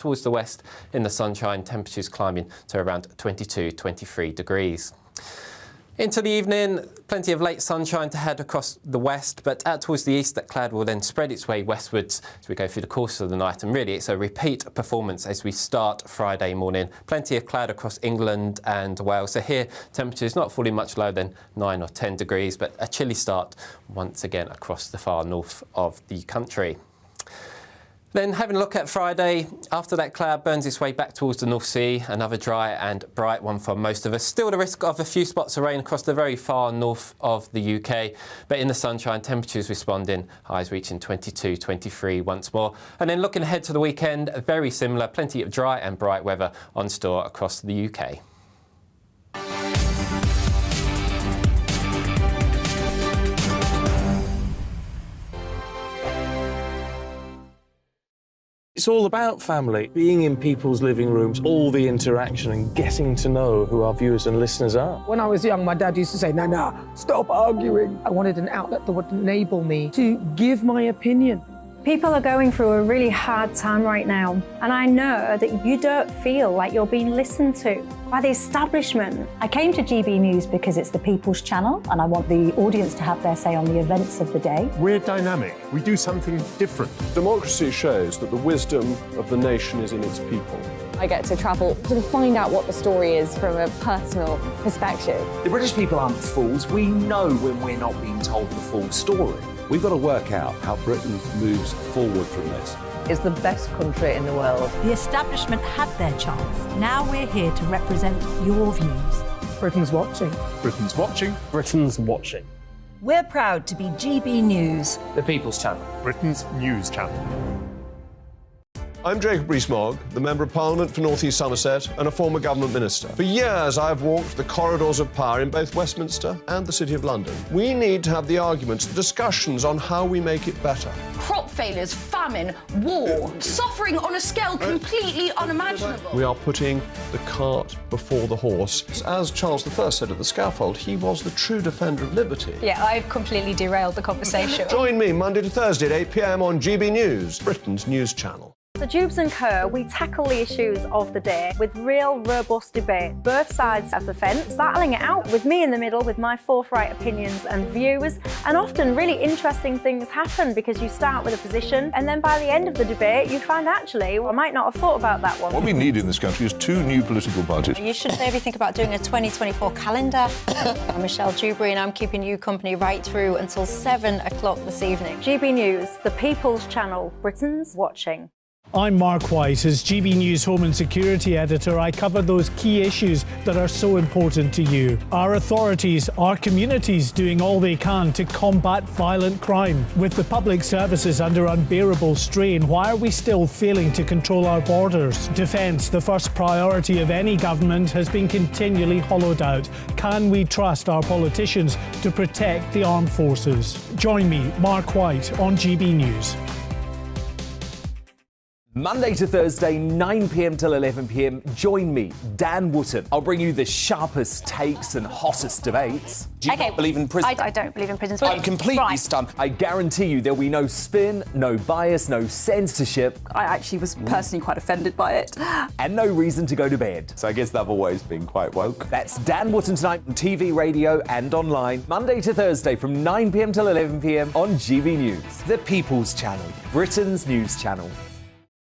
Towards the west, in the sunshine, temperatures climbing to around 22-23 degrees. Into the evening, plenty of late sunshine to head across the west, but out towards the east, that cloud will then spread its way westwards as we go through the course of the night. And really, it's a repeat performance as we start Friday morning. Plenty of cloud across England and Wales. So here, temperatures not falling much lower than 9 or 10 degrees, but a chilly start once again across the far north of the country. Then having a look at Friday, after that cloud burns its way back towards the North Sea, another dry and bright one for most of us. Still the risk of a few spots of rain across the very far north of the UK, but in the sunshine, temperatures responding, highs reaching 22, 23 once more. And then looking ahead to the weekend, very similar, plenty of dry and bright weather on store across the UK. It's all about family, being in people's living rooms, all the interaction and getting to know who our viewers and listeners are. When I was young, my dad used to say, no, stop arguing. I wanted an outlet that would enable me to give my opinion. People are going through a really hard time right now, and I know that you don't feel like you're being listened to by the establishment. I came to GB News because it's the People's Channel, and I want the audience to have their say on the events of the day. We're dynamic. We do something different. Democracy shows that the wisdom of the nation is in its people. I get to travel to find out what the story is from a personal perspective. The British people aren't fools. We know when we're not being told the full story. We've got to work out how Britain moves forward from this. It's the best country in the world. The establishment had their chance. Now we're here to represent your views. Britain's watching. Britain's watching. Britain's watching. We're proud to be GB News. The People's Channel. Britain's news channel. I'm Jacob Rees-Mogg, the Member of Parliament for North East Somerset and a former government minister. For years, I've walked the corridors of power in both Westminster and the City of London. We need to have the arguments, the discussions on how we make it better. Crop failures, famine, war, suffering on a scale completely unimaginable. We are putting the cart before the horse. As Charles I said at the scaffold, he was the true defender of liberty. Yeah, I've completely derailed the conversation. Join me Monday to Thursday at 8 p.m. on GB News, Britain's news channel. The Dewbs Co, we tackle the issues of the day with real, robust debate. Both sides of the fence, battling it out with me in the middle with my forthright opinions and views. And often really interesting things happen because you start with a position and then by the end of the debate you find actually, I might not have thought about that one. What we need in this country is 2 new political parties. You should maybe think about doing a 2024 calendar. I'm Michelle Dewberry and I'm keeping you company right through until 7 o'clock this evening. GB News, the People's Channel, Britain's watching. I'm Mark White. As GB News Home and Security Editor, I cover those key issues that are so important to you. Our authorities, our communities doing all they can to combat violent crime. With the public services under unbearable strain, why are we still failing to control our borders? Defence, the first priority of any government, has been continually hollowed out. Can we trust our politicians to protect the armed forces? Join me, Mark White, on GB News. Monday to Thursday, 9 p.m. till 11 p.m. Join me, Dan Wootton. I'll bring you the sharpest takes and hottest debates. Do you not believe in prisons? I don't believe in prisons. I'm completely stunned. I guarantee you there'll be no spin, no bias, no censorship. I actually was personally quite offended by it. And no reason to go to bed. So I guess they've always been quite woke. That's Dan Wootton tonight on TV, radio and online. Monday to Thursday from 9 p.m. till 11 p.m. on GB News. The People's Channel, Britain's news channel.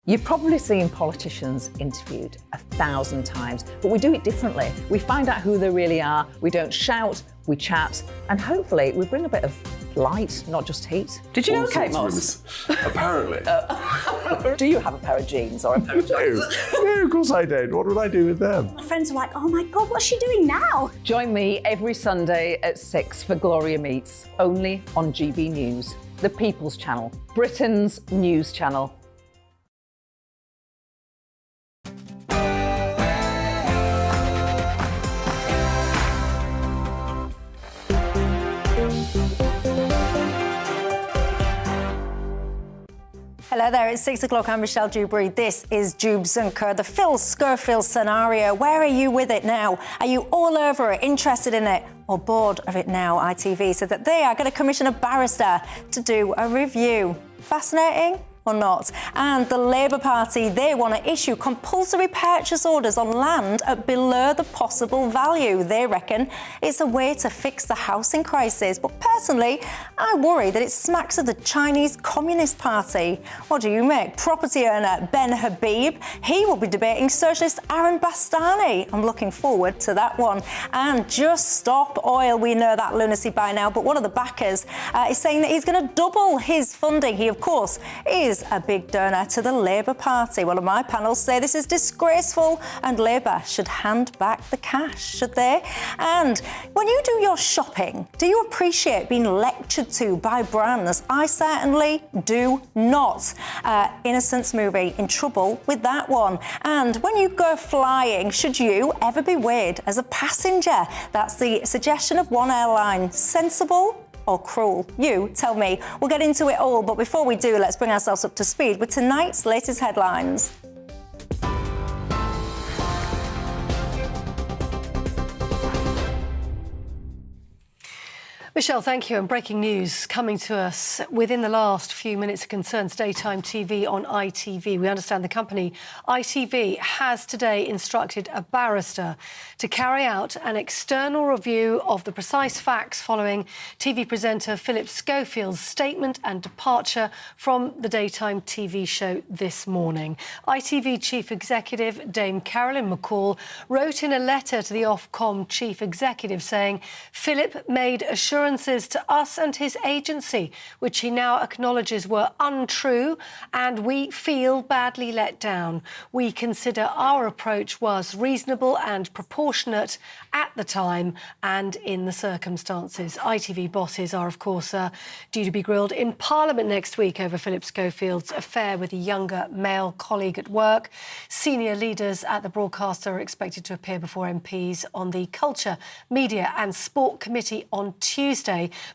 You've probably seen politicians interviewed 1,000 times, but we do it differently. We find out who they really are, we don't shout, we chat, and hopefully we bring a bit of light, not just heat. Did you know Kate Moss? Apparently. Do you have a pair of jeans or a pair of jeans? No, of course I don't. What would I do with them? My friends are like, oh my God, what's she doing now? Join me every Sunday at 6 for Gloria Meets, only on GB News, the People's Channel, Britain's news channel. Hello there, it's 6 o'clock. I'm Michelle Dewberry. This is Dewbs Co, the Phil Schofield scenario. Where are you with it now? Are you all over it, interested in it, or bored of it now? ITV said that they are going to commission a barrister to do a review. Fascinating or not. And the Labour Party, they want to issue compulsory purchase orders on land at below the possible value. They reckon it's a way to fix the housing crisis. But personally, I worry that it smacks of the Chinese Communist Party. What do you make? Property owner Ben Habib, he will be debating socialist Aaron Bastani. I'm looking forward to that one. And Just Stop Oil, we know that lunacy by now, but one of the backers is saying that he's going to double his funding. He, of course, is a big donor to the Labour Party. One of my panels say this is disgraceful and Labour should hand back the cash, should they? And when you do your shopping, do you appreciate being lectured to by brands? I certainly do not. Innocence movie, in trouble with that one. And when you go flying, should you ever be weighed as a passenger? That's the suggestion of one airline. Sensible or cruel? You tell me. We'll get into it all, but before we do, let's bring ourselves up to speed with tonight's latest headlines. Michelle, thank you. And breaking news coming to us within the last few minutes concerns daytime TV on ITV. We understand the company ITV has today instructed a barrister to carry out an external review of the precise facts following TV presenter Philip Schofield's statement and departure from the daytime TV show this morning. ITV Chief Executive Dame Carolyn McCall wrote in a letter to the Ofcom Chief Executive saying Philip made assurances to us and his agency, which he now acknowledges were untrue, and we feel badly let down. We consider our approach was reasonable and proportionate at the time and in the circumstances. ITV bosses are, of course, due to be grilled in Parliament next week over Philip Schofield's affair with a younger male colleague at work. Senior leaders at the broadcaster are expected to appear before MPs on the Culture, Media and Sport Committee on Tuesday.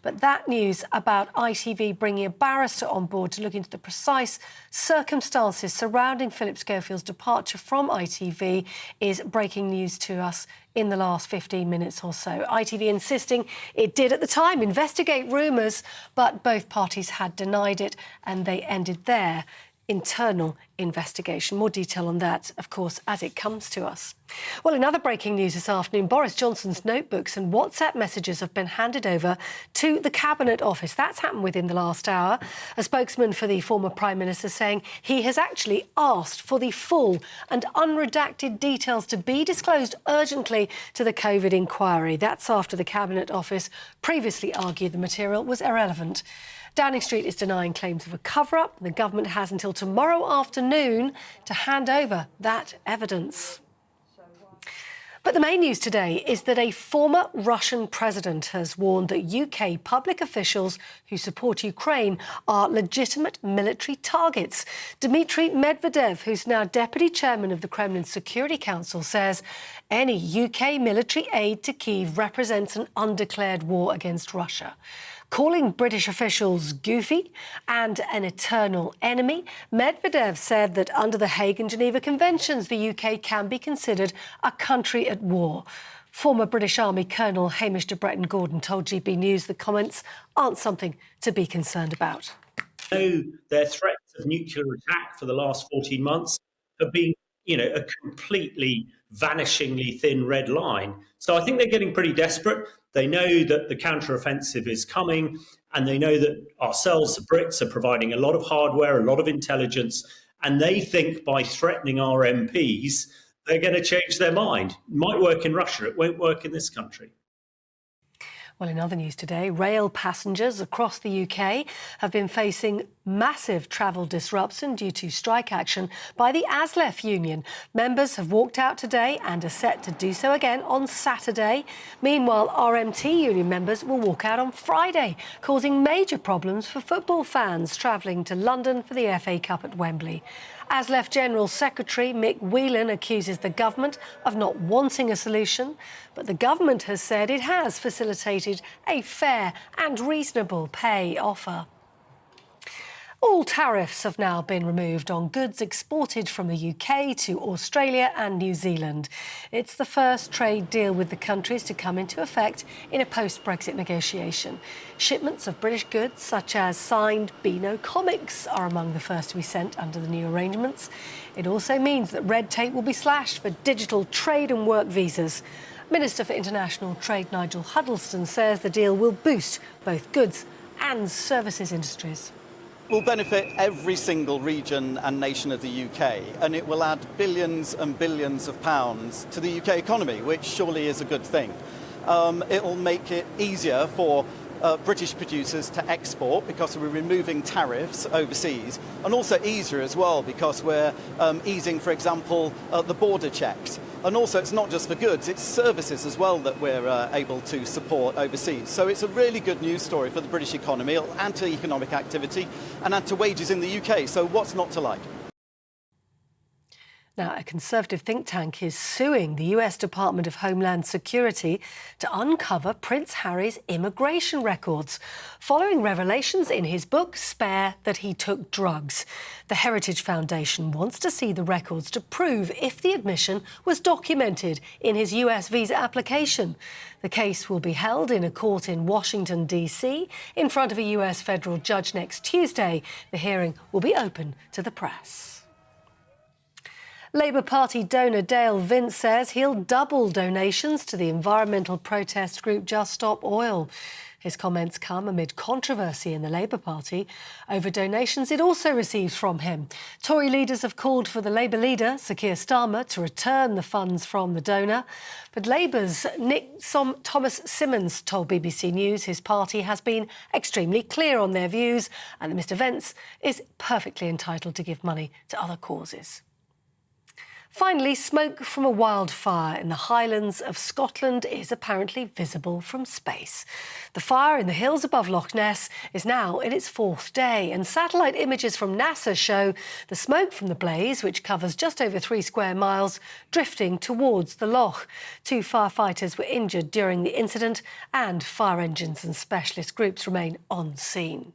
But that news about ITV bringing a barrister on board to look into the precise circumstances surrounding Philip Schofield's departure from ITV is breaking news to us in the last 15 minutes or so. ITV insisting it did at the time investigate rumours, but both parties had denied it and they ended their internal investigation. More detail on that, of course, as it comes to us. Well, in other breaking news this afternoon, Boris Johnson's notebooks and WhatsApp messages have been handed over to the Cabinet Office. That's happened within the last hour. A spokesman for the former Prime Minister saying he has actually asked for the full and unredacted details to be disclosed urgently to the COVID inquiry. That's after the Cabinet Office previously argued the material was irrelevant. Downing Street is denying claims of a cover-up. The government has until tomorrow afternoon to hand over that evidence. But the main news today is that a former Russian president has warned that UK public officials who support Ukraine are legitimate military targets. Dmitry Medvedev, who's now deputy chairman of the Kremlin Security Council, says any UK military aid to Kyiv represents an undeclared war against Russia. Calling British officials goofy and an eternal enemy, Medvedev said that under the Hague and Geneva Conventions, the UK can be considered a country at war. Former British Army Colonel Hamish de Bretton-Gordon told GB News the comments aren't something to be concerned about. Their threats of nuclear attack for the last 14 months have been, a completely vanishingly thin red line. So I think they're getting pretty desperate. They know that the counteroffensive is coming, and they know that ourselves, the Brits, are providing a lot of hardware, a lot of intelligence, and they think by threatening our MPs, they're going to change their mind. It might work in Russia, it won't work in this country. Well, in other news today, rail passengers across the UK have been facing massive travel disruption due to strike action by the ASLEF union. Members have walked out today and are set to do so again on Saturday. Meanwhile, RMT union members will walk out on Friday, causing major problems for football fans travelling to London for the FA Cup at Wembley. ASLEF General Secretary Mick Whelan accuses the government of not wanting a solution, but the government has said it has facilitated a fair and reasonable pay offer. All tariffs have now been removed on goods exported from the UK to Australia and New Zealand. It's the first trade deal with the countries to come into effect in a post-Brexit negotiation. Shipments of British goods, such as signed Beano comics, are among the first to be sent under the new arrangements. It also means that red tape will be slashed for digital trade and work visas. Minister for International Trade Nigel Huddleston says the deal will boost both goods and services industries. Will benefit every single region and nation of the UK, and it will add billions and billions of pounds to the UK economy, which surely is a good thing. It will make it easier for British producers to export because we're removing tariffs overseas, and also easier as well because we're easing, for example, the border checks. And also it's not just for goods, it's services as well that we're able to support overseas. So it's a really good news story for the British economy. It'll add to economic activity and add to wages in the UK. So what's not to like? Now, a Conservative think tank is suing the US Department of Homeland Security to uncover Prince Harry's immigration records, following revelations in his book, Spare, that he took drugs. The Heritage Foundation wants to see the records to prove if the admission was documented in his US visa application. The case will be held in a court in Washington, D.C., in front of a US federal judge next Tuesday. The hearing will be open to the press. Labour Party donor Dale Vince says he'll double donations to the environmental protest group Just Stop Oil. His comments come amid controversy in the Labour Party over donations it also receives from him. Tory leaders have called for the Labour leader, Sir Keir Starmer, to return the funds from the donor. But Labour's Thomas Simmons told BBC News his party has been extremely clear on their views and that Mr Vince is perfectly entitled to give money to other causes. Finally, smoke from a wildfire in the Highlands of Scotland is apparently visible from space. The fire in the hills above Loch Ness is now in its fourth day, and satellite images from NASA show the smoke from the blaze, which covers just over 3 square miles, drifting towards the loch. 2 firefighters were injured during the incident, and fire engines and specialist groups remain on scene.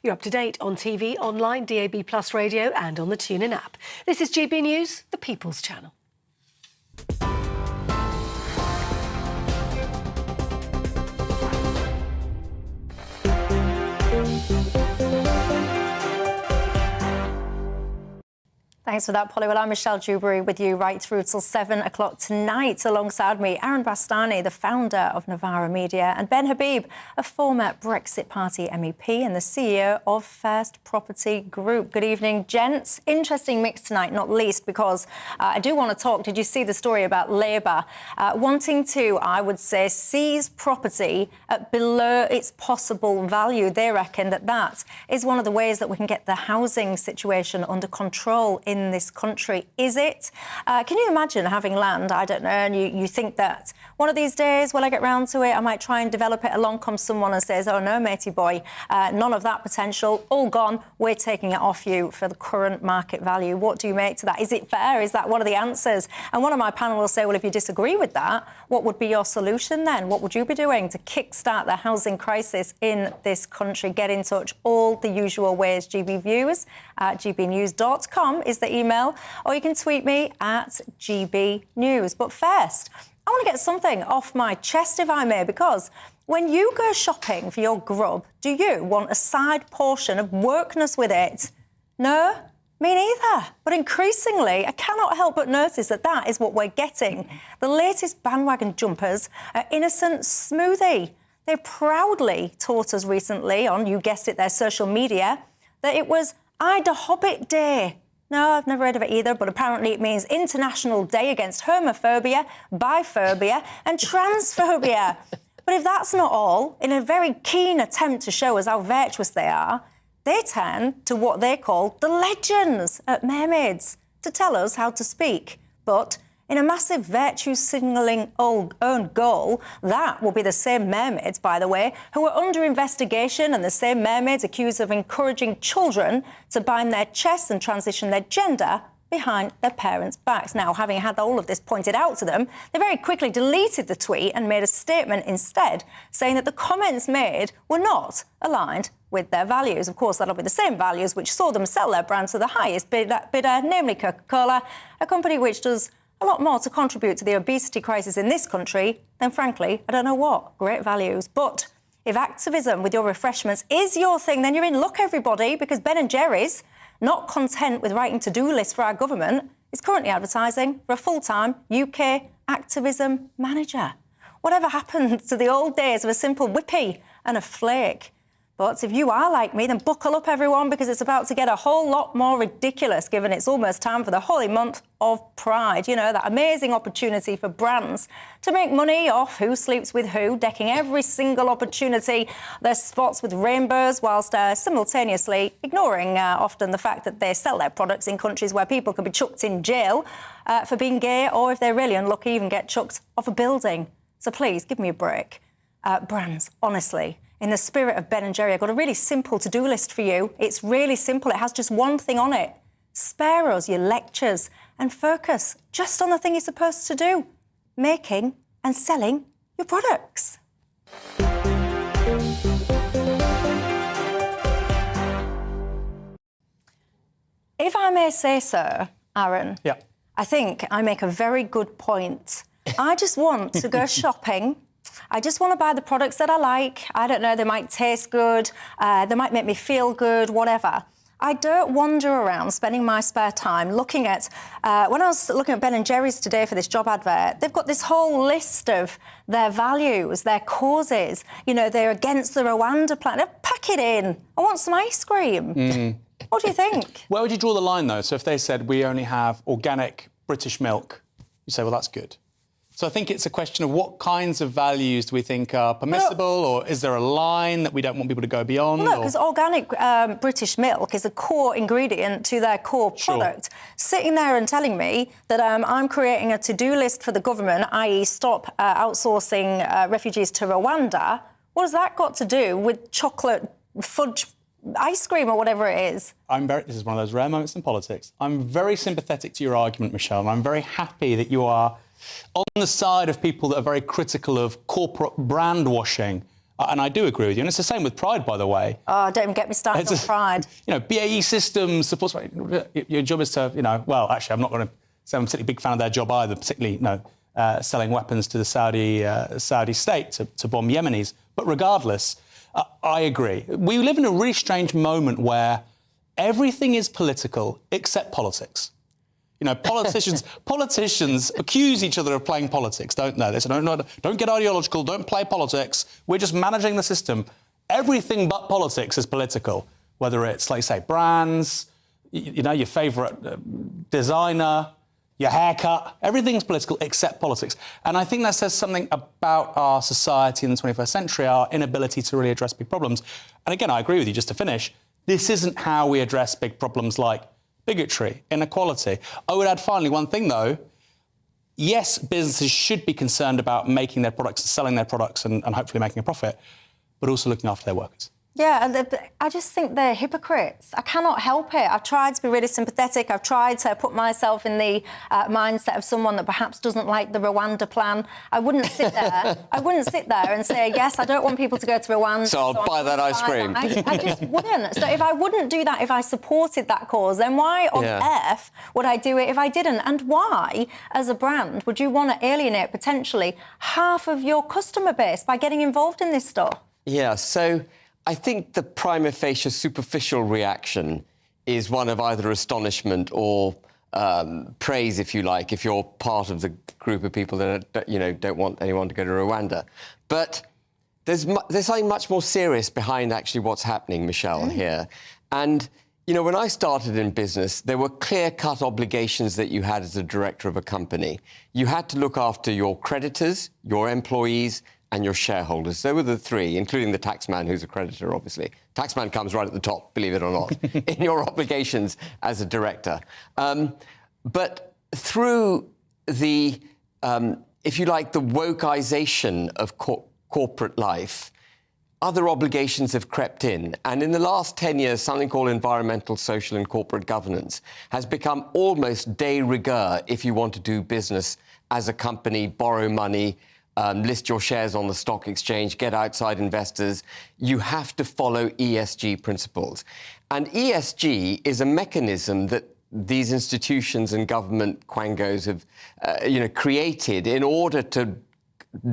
You're up to date on TV, online, DAB+ radio and on the TuneIn app. This is GB News, the People's Channel. Thanks for that, Polly. Well, I'm Michelle Dewberry with you right through till 7 o'clock tonight. Alongside me, Aaron Bastani, the founder of Novara Media, and Ben Habib, a former Brexit Party MEP and the CEO of First Property Group. Good evening, gents. Interesting mix tonight, not least because I do want to talk. Did you see the story about Labour wanting to, I would say, seize property at below its possible value? They reckon that that is one of the ways that we can get the housing situation under control in this country. Is it? Can you imagine having land, I don't know, and you think that one of these days, when I get round to it, I might try and develop it. Along comes someone and says, oh no, matey boy, none of that potential, all gone, we're taking it off you for the current market value. What do you make to that? Is it fair? Is that one of the answers? And one of my panel will say, well, if you disagree with that, what would be your solution then? What would you be doing to kickstart the housing crisis in this country? Get in touch all the usual ways. GB Views at gbnews.com is the email, or you can tweet me at GB News. But first, I want to get something off my chest, if I may, because when you go shopping for your grub, do you want a side portion of workness with it? No? Me neither. But increasingly, I cannot help but notice that that is what we're getting. The latest bandwagon jumpers are innocent smoothie. They proudly taught us recently on, you guessed it, their social media, that it was Ida Hobbit Day. No, I've never heard of it either, but apparently it means International Day Against Homophobia, Biphobia and Transphobia. But if that's not all, in a very keen attempt to show us how virtuous they are, they turn to what they call the legends at Mermaids to tell us how to speak. But in a massive virtue-signalling own goal, that will be the same mermaids, by the way, who are under investigation, and the same mermaids accused of encouraging children to bind their chests and transition their gender behind their parents' backs. Now, having had all of this pointed out to them, they very quickly deleted the tweet and made a statement instead, saying that the comments made were not aligned with their values. Of course, that'll be the same values which saw them sell their brand to the highest bidder, namely Coca-Cola, a company which does a lot more to contribute to the obesity crisis in this country than, frankly, I don't know what, great values. But if activism with your refreshments is your thing, then you're in luck, everybody, because Ben & Jerry's, not content with writing to-do lists for our government, is currently advertising for a full-time UK activism manager. Whatever happened to the old days of a simple whippy and a flake? But if you are like me, then buckle up, everyone, because it's about to get a whole lot more ridiculous, given it's almost time for the holy month of Pride. You know, that amazing opportunity for brands to make money off who sleeps with who, decking every single opportunity, their spots with rainbows, whilst simultaneously ignoring often the fact that they sell their products in countries where people can be chucked in jail for being gay, or if they're really unlucky, even get chucked off a building. So please, give me a break. Brands, honestly. In the spirit of Ben & Jerry, I've got a really simple to-do list for you. It's really simple. It has just one thing on it. Spare us your lectures and focus just on the thing you're supposed to do, making and selling your products. If I may say so, Aaron, I think I make a very good point. I just want to go shopping. I just want to buy the products that I like. I don't know, they might taste good, they might make me feel good, whatever. I don't wander around spending my spare time looking at... when I was looking at Ben & Jerry's today for this job advert, they've got this whole list of their values, their causes. You know, they're against the Rwanda plan. Pack it in. I want some ice cream. What do you think? Where would you draw the line, though? So if they said we only have organic British milk, you say, well, that's good. So I think it's a question of what kinds of values do we think are permissible, or is there a line that we don't want people to go beyond? Well, no, because organic British milk is a core ingredient to their core product. Sitting there and telling me that I'm creating a to-do list for the government, i.e. stop outsourcing refugees to Rwanda, what has that got to do with chocolate fudge ice cream or whatever it is? This is one of those rare moments in politics. I'm very sympathetic to your argument, Michelle, and I'm very happy that you are on the side of people that are very critical of corporate brand washing. And I do agree with you. And it's the same with Pride, by the way. Oh, don't even get me started on Pride. You know, BAE Systems supports... Your job is to, you know... Well, actually, I'm not going to say I'm a particularly big fan of their job either, particularly, you know, selling weapons to the Saudi state to bomb Yemenis. But regardless, I agree. We live in a really strange moment where everything is political except politics. You know, politicians accuse each other of playing politics, don't they? They say, no, don't get ideological, don't play politics. We're just managing the system. Everything but politics is political, whether it's, like, say, brands, you know, your favourite designer, your haircut. Everything's political except politics. And I think that says something about our society in the 21st century, our inability to really address big problems. And again, I agree with you, just to finish, this isn't how we address big problems like bigotry, inequality. I would add finally one thing, though. Yes, businesses should be concerned about making their products and selling their products and hopefully making a profit, but also looking after their workers. Yeah, and I just think they're hypocrites. I cannot help it. I've tried to be really sympathetic. I've tried to put myself in the mindset of someone that perhaps doesn't like the Rwanda plan. I wouldn't sit there. I wouldn't sit there and say, yes, I don't want people to go to Rwanda. So I'll buy that ice cream. I just wouldn't. So if I wouldn't do that, if I supported that cause, then why on earth would I do it if I didn't? And why, as a brand, would you want to alienate potentially half of your customer base by getting involved in this stuff? Yeah, so I think the prima facie superficial reaction is one of either astonishment or praise, if you like, if you're part of the group of people that, you know, don't want anyone to go to Rwanda. But there's something much more serious behind actually what's happening, Michelle, here. And, you know, when I started in business, there were clear-cut obligations that you had as a director of a company. You had to look after your creditors, your employees, and your shareholders. They were the three, including the taxman, who's a creditor, obviously. Taxman comes right at the top, believe it or not, in your obligations as a director. But through the, if you like, the wokeization of corporate life, other obligations have crept in. And in the last 10 years, something called environmental, social and corporate governance has become almost de rigueur if you want to do business as a company, borrow money, list your shares on the stock exchange, get outside investors. You have to follow ESG principles. And ESG is a mechanism that these institutions and government quangos have created in order to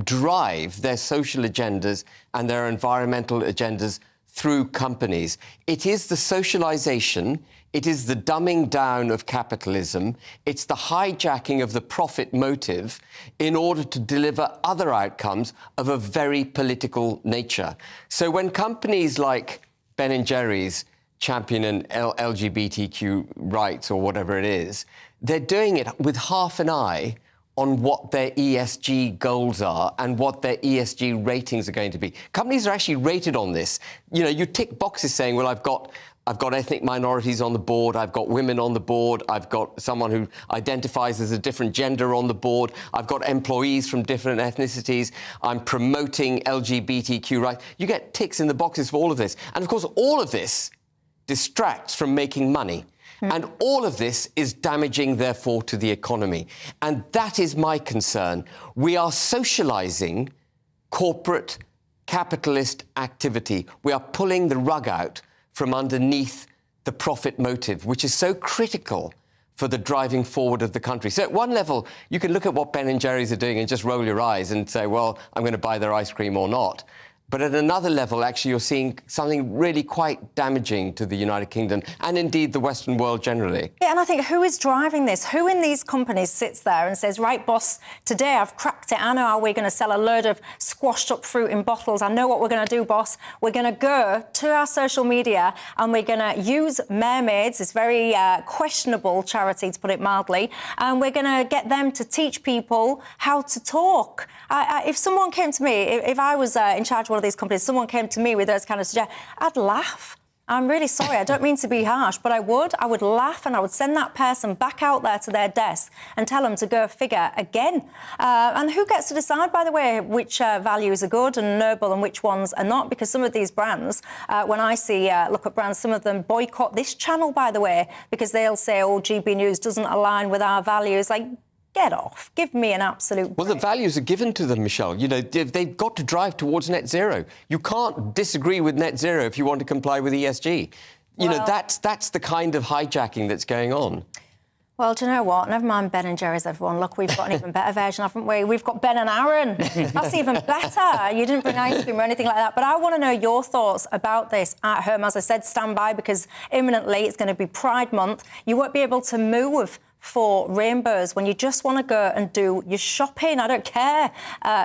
drive their social agendas and their environmental agendas through companies. It is the socialization, it is the dumbing down of capitalism, it's the hijacking of the profit motive in order to deliver other outcomes of a very political nature. So when companies like Ben & Jerry's champion an LGBTQ rights or whatever it is, they're doing it with half an eye on what their ESG goals are and what their ESG ratings are going to be. Companies are actually rated on this. You know, you tick boxes saying, well, I've got ethnic minorities on the board, I've got women on the board, I've got someone who identifies as a different gender on the board, I've got employees from different ethnicities, I'm promoting LGBTQ rights. You get ticks in the boxes for all of this. And of course, all of this distracts from making money. And all of this is damaging, therefore, to the economy. And that is my concern. We are socialising corporate capitalist activity. We are pulling the rug out from underneath the profit motive, which is so critical for the driving forward of the country. So at one level, you can look at what Ben & Jerry's are doing and just roll your eyes and say, well, I'm going to buy their ice cream or not. But at another level, actually, you're seeing something really quite damaging to the United Kingdom and indeed the Western world generally. Yeah, and I think who is driving this? Who in these companies sits there and says, right, boss, today I've cracked it. I know how we're going to sell a load of squashed up fruit in bottles. I know what we're going to do, boss. We're going to go to our social media and we're going to use Mermaids, this very questionable charity, to put it mildly, and we're going to get them to teach people how to talk. If someone came to me, if I was in charge of one of these companies, someone came to me with those kind of suggestions, I'd laugh. I'm really sorry, I don't mean to be harsh, but I would laugh and I would send that person back out there to their desk and tell them to go figure again. And who gets to decide, by the way, which values are good and noble and which ones are not? Because some of these brands, when I look at brands, some of them boycott this channel, by the way, because they'll say, oh, GB News doesn't align with our values. Like, get off. Give me an absolute break. Well, the values are given to them, Michelle. You know, they've got to drive towards net zero. You can't disagree with net zero if you want to comply with ESG. You know, that's the kind of hijacking that's going on. Well, do you know what? Never mind Ben & Jerry's, everyone. Look, we've got an even better version, haven't we? We've got Ben and Aaron. That's even better. You didn't bring ice cream or anything like that. But I want to know your thoughts about this at home. As I said, stand by, because imminently it's going to be Pride Month. You won't be able to move for rainbows when you just want to go and do your shopping. I don't care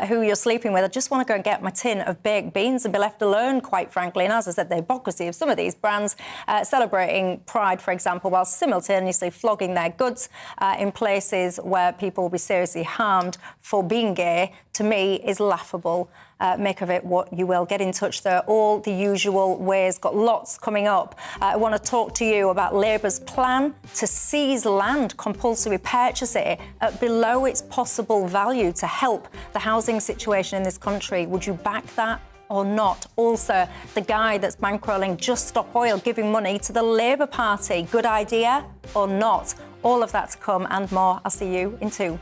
who you're sleeping with. I just want to go and get my tin of baked beans and be left alone, quite frankly. And as I said, the hypocrisy of some of these brands celebrating Pride, for example, while simultaneously flogging their goods in places where people will be seriously harmed for being gay, to me, is laughable. Make of it what you will. Get in touch, though, all the usual ways. Got lots coming up. I want to talk to you about Labour's plan to seize land, compulsory purchase it at below its possible value to help the housing situation in this country. Would you back that or not? Also, the guy that's bankrolling Just Stop Oil giving money to the Labour Party. Good idea or not? All of that to come and more. I'll see you in 2.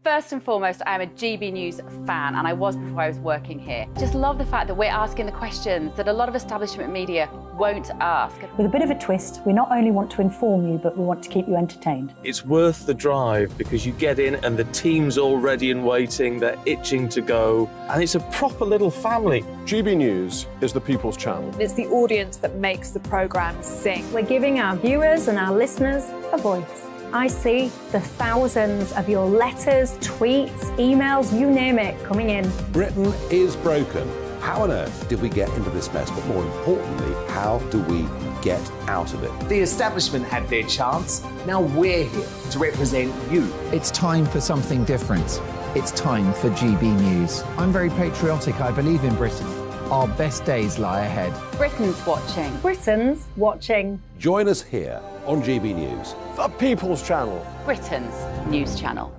First and foremost, I am a GB News fan, and I was before I was working here. Just love the fact that we're asking the questions that a lot of establishment media won't ask. With a bit of a twist, we not only want to inform you, but we want to keep you entertained. It's worth the drive because you get in and the team's all ready and waiting, they're itching to go, and it's a proper little family. GB News is the people's channel. It's the audience that makes the programme sing. We're giving our viewers and our listeners a voice. I see the thousands of your letters, tweets, emails, you name it, coming in. Britain is broken. How on earth did we get into this mess? But more importantly, how do we get out of it? The establishment had their chance. Now we're here to represent you. It's time for something different. It's time for GB News. I'm very patriotic. I believe in Britain. Our best days lie ahead. Britain's watching. Britain's watching. Join us here on GB News. The people's channel. Britain's news channel.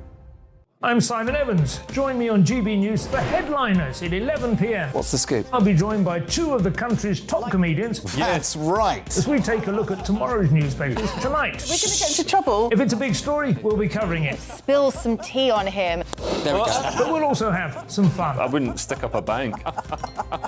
I'm Simon Evans. Join me on GB News for Headliners at 11 p.m. What's the scoop? I'll be joined by two of the country's top comedians. That's right. As we take a look at tomorrow's newspapers tonight. We're going to get into trouble. If it's a big story, we'll be covering it. Spill some tea on him. There we go. But we'll also have some fun. I wouldn't stick up a bank.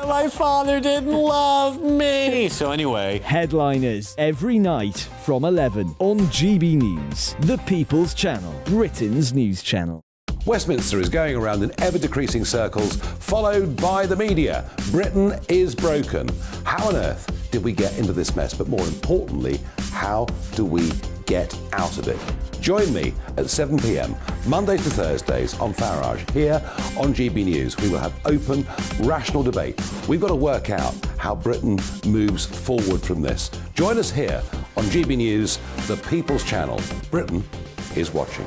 My father didn't love me. So anyway, Headliners every night from 11 on GB News, the People's Channel, Britain's news channel. Westminster is going around in ever-decreasing circles, followed by the media. Britain is broken. How on earth did we get into this mess? But more importantly, how do we get out of it? Join me at 7 p.m, Mondays to Thursdays on Farage. Here on GB News, we will have open, rational debate. We've got to work out how Britain moves forward from this. Join us here on GB News, the People's Channel. Britain is watching.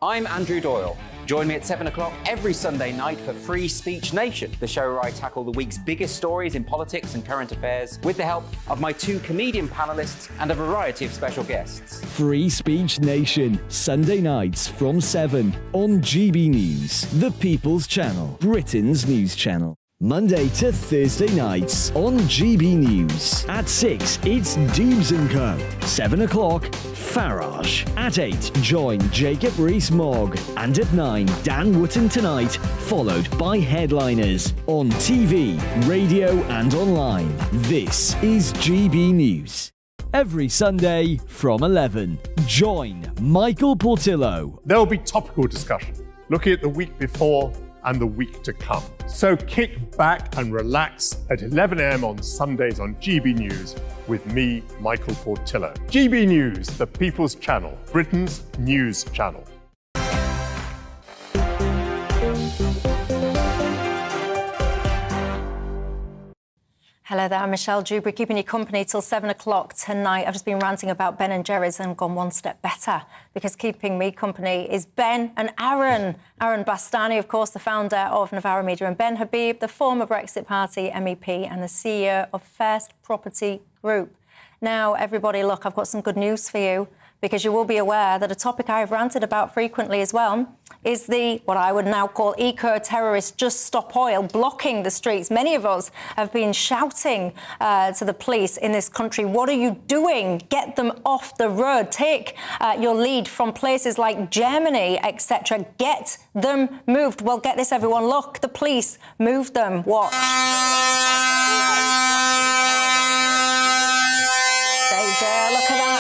I'm Andrew Doyle. Join me at 7 o'clock every Sunday night for Free Speech Nation, the show where I tackle the week's biggest stories in politics and current affairs with the help of my two comedian panellists and a variety of special guests. Free Speech Nation, Sunday nights from 7 on GB News, the People's Channel, Britain's news channel. Monday to Thursday nights on GB News. At 6, it's Dewbs Co. 7 o'clock, Farage. At 8, join Jacob Rees-Mogg. And at 9, Dan Wootton Tonight, followed by Headliners on TV, radio and online. This is GB News. Every Sunday from 11, join Michael Portillo. There'll be topical discussion, looking at the week before and the week to come. So kick back and relax at 11 a.m. on Sundays on GB News with me, Michael Portillo. GB News, the People's Channel, Britain's news channel. Hello there, I'm Michelle Dewberry, keeping you company till 7 o'clock tonight. I've just been ranting about Ben and Jerry's and gone one step better, because keeping me company is Ben and Aaron. Aaron Bastani, of course, the founder of Novara Media, and Ben Habib, the former Brexit Party MEP and the CEO of First Property Group. Now, everybody, look, I've got some good news for you, because you will be aware that a topic I've ranted about frequently as well is the, what I would now call eco-terrorist Just Stop Oil, blocking the streets. Many of us have been shouting to the police in this country, what are you doing? Get them off the road. Take your lead from places like Germany, etc. Get them moved. Well, get this, everyone. Look, the police moved them. What? There you go. Look at that.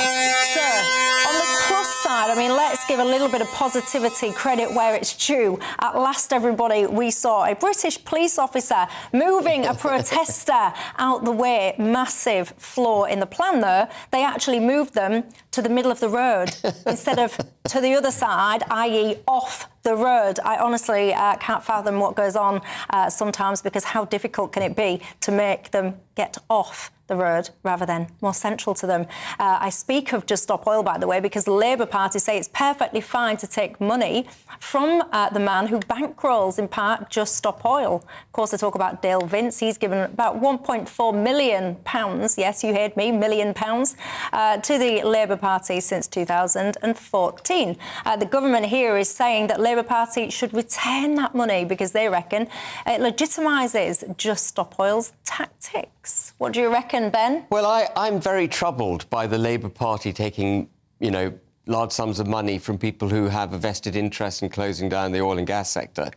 I mean, let's give a little bit of positivity, credit where it's due. At last, everybody, we saw a British police officer moving a protester out the way. Massive flaw in the plan, though. They actually moved them to the middle of the road instead of to the other side, i.e. off the road. I honestly can't fathom what goes on sometimes, because how difficult can it be to make them get off the road rather than more central to them. I speak of Just Stop Oil, by the way, because the Labour Party say it's perfectly fine to take money from the man who bankrolls, in part, Just Stop Oil. Of course, they talk about Dale Vince. He's given about £1.4 million, yes, you heard me, £1 million, to the Labour Party since 2014. The government here is saying that Labour Party should retain that money because they reckon it legitimises Just Stop Oil's tactics. What do you reckon, Ben? Well, I'm very troubled by the Labour Party taking, large sums of money from people who have a vested interest in closing down the oil and gas sector.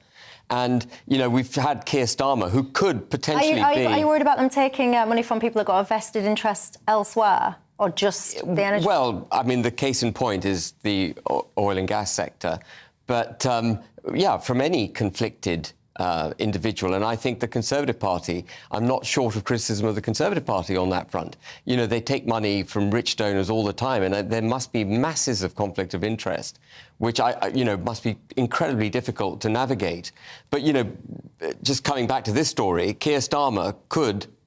And, we've had Keir Starmer, who could potentially be... Are you worried about them taking money from people who've got a vested interest elsewhere, or just the energy? Well, I mean, the case in point is the oil and gas sector. But, from any conflicted individual. And I think the Conservative Party, I'm not short of criticism of the Conservative Party on that front. They take money from rich donors all the time, and there must be masses of conflict of interest, which must be incredibly difficult to navigate. But, just coming back to this story, Keir Starmer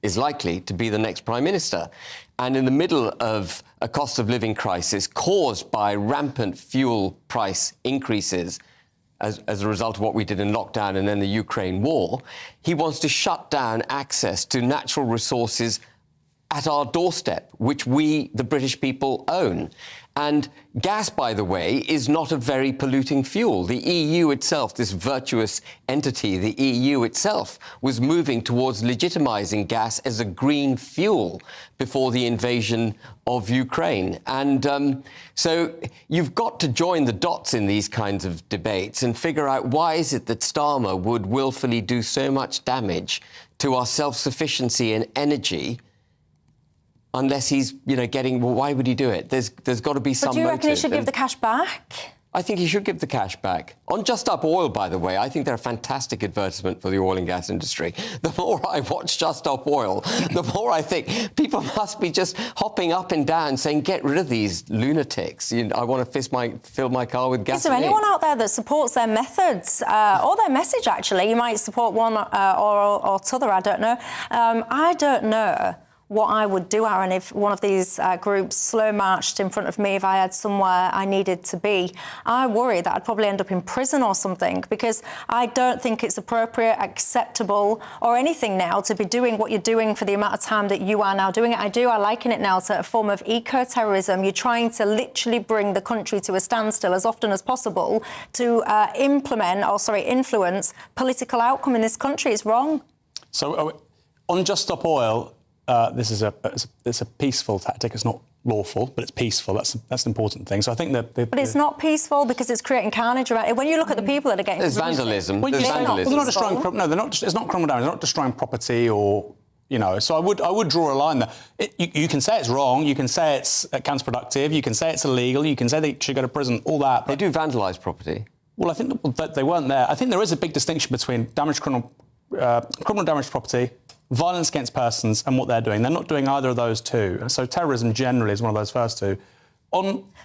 is likely to be the next Prime Minister. And in the middle of a cost of living crisis caused by rampant fuel price increases, as a result of what we did in lockdown and then the Ukraine war, he wants to shut down access to natural resources at our doorstep, which we, the British people, own. And gas, by the way, is not a very polluting fuel. The EU itself, this virtuous entity, the EU itself, was moving towards legitimizing gas as a green fuel before the invasion of Ukraine. And so you've got to join the dots in these kinds of debates and figure out why is it that Starmer would willfully do so much damage to our self-sufficiency in energy unless he's, getting... Well, why would he do it? There's got to be some motive. But do you reckon he should give the cash back? I think he should give the cash back. On Just Up Oil, by the way, I think they're a fantastic advertisement for the oil and gas industry. The more I watch Just Up Oil, the more I think people must be just hopping up and down saying, get rid of these lunatics. I want to fill my car with gasoline. Is there anyone out there that supports their methods or their message, actually? You might support one or t'other, I don't know. I don't know what I would do, Aaron, if one of these groups slow marched in front of me if I had somewhere I needed to be. I worry that I'd probably end up in prison or something, because I don't think it's appropriate, acceptable or anything now to be doing what you're doing for the amount of time that you are now doing it. I liken it now to a form of eco-terrorism. You're trying to literally bring the country to a standstill as often as possible to influence political outcome in this country. It's wrong. So on Just Stop Oil, this is a peaceful tactic. It's not lawful, but it's peaceful. That's an important thing. So I think that... But it's not peaceful because it's creating carnage around it. When you look at the people that are getting... There's vandalism. Well, There's vandalism. They're not destroying... No, they're not. It's not criminal damage. They're not destroying property or... So I would draw a line there. You can say it's wrong. You can say it's counterproductive. You can say it's illegal. You can say they should go to prison. All that. But they do vandalise property. Well, I think that they weren't there. I think there is a big distinction between criminal damage to property, violence against persons, and what they're doing. They're not doing either of those two. And so terrorism generally is one of those first two.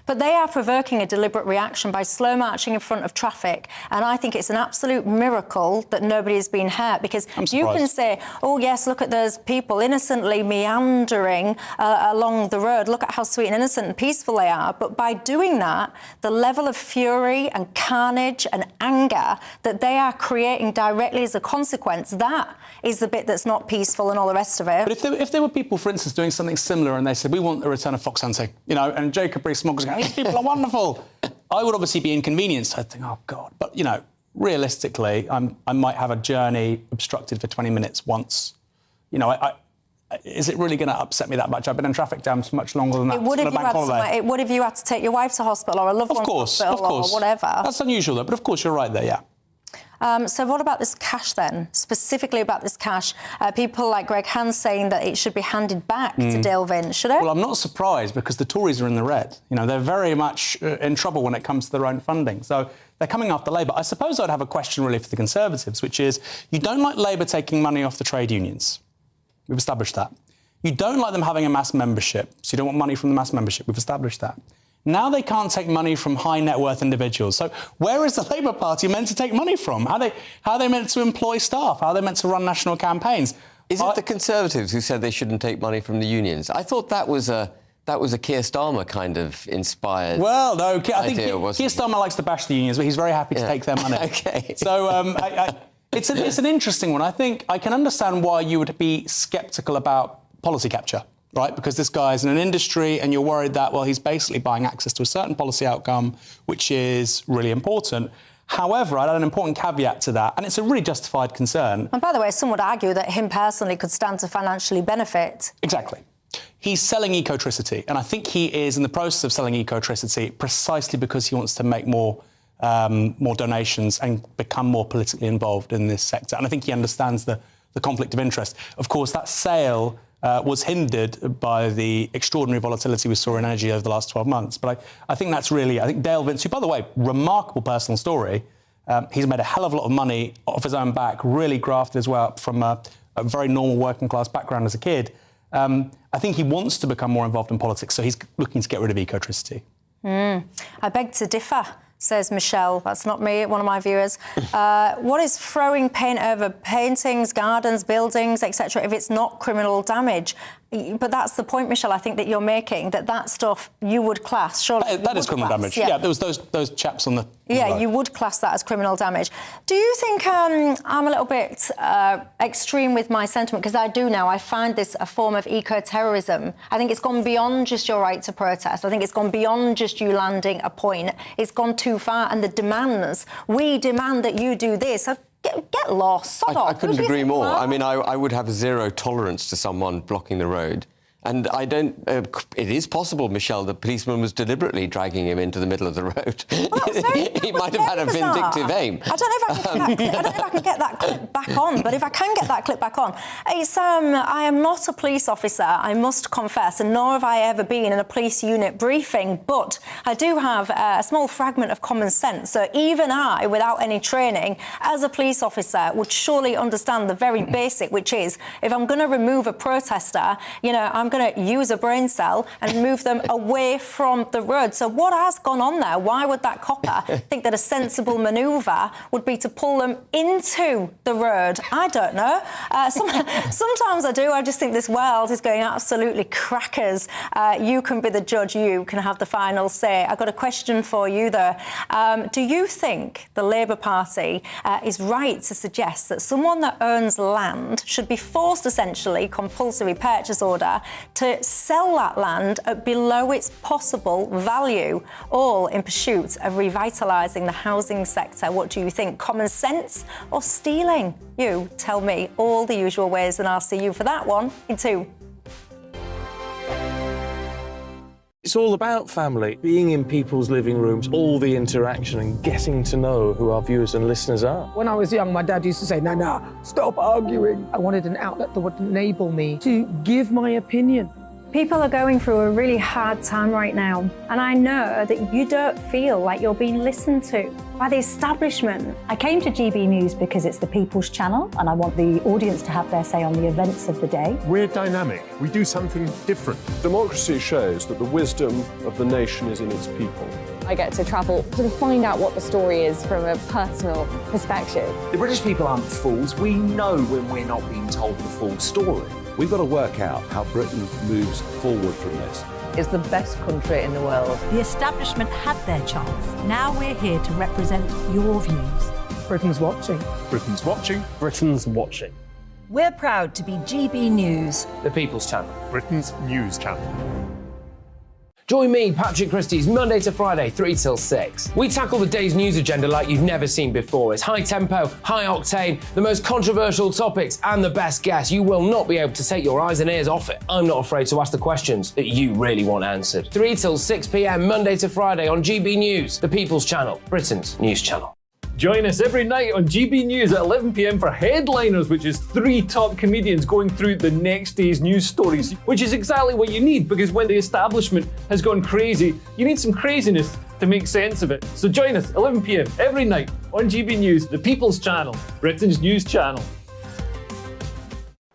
But they are provoking a deliberate reaction by slow marching in front of traffic, and I think it's an absolute miracle that nobody's been hurt, because you can say, oh yes, look at those people innocently meandering along the road, look at how sweet and innocent and peaceful they are, but by doing that, the level of fury and carnage and anger that they are creating directly as a consequence, that is the bit that's not peaceful and all the rest of it. But if there were people, for instance, doing something similar and they said, we want the return of fox hunting, and Jacob Rees-Mogg was going, these people are wonderful, I would obviously be inconvenienced. I'd think, oh, God. But, realistically, I might have a journey obstructed for 20 minutes once. Is it really going to upset me that much? I've been in traffic jams for much longer than that. It would if you had to take your wife to hospital or a loved one to hospital or whatever. That's unusual, though. But, of course, you're right there, yeah. So what about this cash then? Specifically about this cash, people like Greg Hans saying that it should be handed back to Dale Vince, should it? Well, I'm not surprised because the Tories are in the red. They're very much in trouble when it comes to their own funding. So they're coming after Labour. I suppose I'd have a question really for the Conservatives, which is you don't like Labour taking money off the trade unions. We've established that. You don't like them having a mass membership, so you don't want money from the mass membership. We've established that. Now they can't take money from high net worth individuals. So where is the Labour Party meant to take money from? How are they meant to employ staff? How are they meant to run national campaigns? Is it the Conservatives who said they shouldn't take money from the unions? I thought that was a Keir Starmer kind of inspired. Well, no, I think Keir Starmer likes to bash the unions, but he's very happy to take their money. OK. So it's an interesting one. I think I can understand why you would be sceptical about policy capture. Right, because this guy's in an industry and you're worried that, well, he's basically buying access to a certain policy outcome, which is really important. However, I'd add an important caveat to that, and it's a really justified concern. And by the way, some would argue that him personally could stand to financially benefit. Exactly. He's selling ecotricity, and I think he is in the process of selling ecotricity precisely because he wants to make more donations and become more politically involved in this sector. And I think he understands the conflict of interest. Of course, that sale was hindered by the extraordinary volatility we saw in energy over the last 12 months. But I think that's really... I think Dale Vince, who, by the way, remarkable personal story, he's made a hell of a lot of money off his own back, really grafted his way up from a very normal working-class background as a kid. I think he wants to become more involved in politics, so he's looking to get rid of ecotricity. I beg to differ, says Michelle. That's not me, one of my viewers. What is throwing paint over paintings, gardens, buildings, etc., if it's not criminal damage? But that's the point, Michelle, I think that you're making, that stuff you would class, surely. That is criminal damage. Yeah, there was those chaps on the... Yeah, you would class that as criminal damage. Do you think I'm a little bit extreme with my sentiment? Because I do now. I find this a form of eco-terrorism. I think it's gone beyond just your right to protest. I think it's gone beyond just you landing a point. It's gone too far. And the demands, we demand that you do this. Get lost. I couldn't agree more. I mean, I would have zero tolerance to someone blocking the road. And I don't... it is possible, Michelle, the policeman was deliberately dragging him into the middle of the road. He might have had a vindictive aim. I don't know if I can get that clip back on, but if I can get that clip back on, it's I am not a police officer, I must confess, and nor have I ever been in a police unit briefing, but I do have a small fragment of common sense. So even I, without any training, as a police officer, would surely understand the very basic, which is, if I'm going to remove a protester, you know, I'm going to use a brain cell and move them away from the road. So what has gone on there? Why would that copper think that a sensible manoeuvre would be to pull them into the road? I don't know. Sometimes I do. I just think this world is going absolutely crackers. You can be the judge. You can have the final say. I've got a question for you, though. Do you think the Labour Party is right to suggest that someone that owns land should be forced, essentially, compulsory purchase order, to sell that land at below its possible value, all in pursuit of revitalising the housing sector? What do you think? Common sense or stealing? You tell me all the usual ways, and I'll see you for that one in 2. It's all about family, being in people's living rooms, all the interaction and getting to know who our viewers and listeners are. When I was young, my dad used to say, no, stop arguing. I wanted an outlet that would enable me to give my opinion. People are going through a really hard time right now, and I know that you don't feel like you're being listened to by the establishment. I came to GB News because it's the People's Channel, and I want the audience to have their say on the events of the day. We're dynamic. We do something different. Democracy shows that the wisdom of the nation is in its people. I get to travel to find out what the story is from a personal perspective. The British people aren't fools. We know when we're not being told the full story. We've got to work out how Britain moves forward from this. Is the best country in the world. The establishment had their chance. Now we're here to represent your views. Britain's watching. Britain's watching. Britain's watching. We're proud to be GB News. The People's Channel. Britain's news channel. Join me, Patrick Christie's, Monday to Friday, 3 till 6. We tackle the day's news agenda like you've never seen before. It's high tempo, high octane, the most controversial topics, and the best guests. You will not be able to take your eyes and ears off it. I'm not afraid to ask the questions that you really want answered. 3 till 6 p.m, Monday to Friday on GB News, the People's Channel, Britain's news channel. Join us every night on GB News at 11 p.m. for Headliners, which is 3 top comedians going through the next day's news stories, which is exactly what you need, because when the establishment has gone crazy, you need some craziness to make sense of it. So join us 11 p.m. every night on GB News, the People's Channel, Britain's news channel.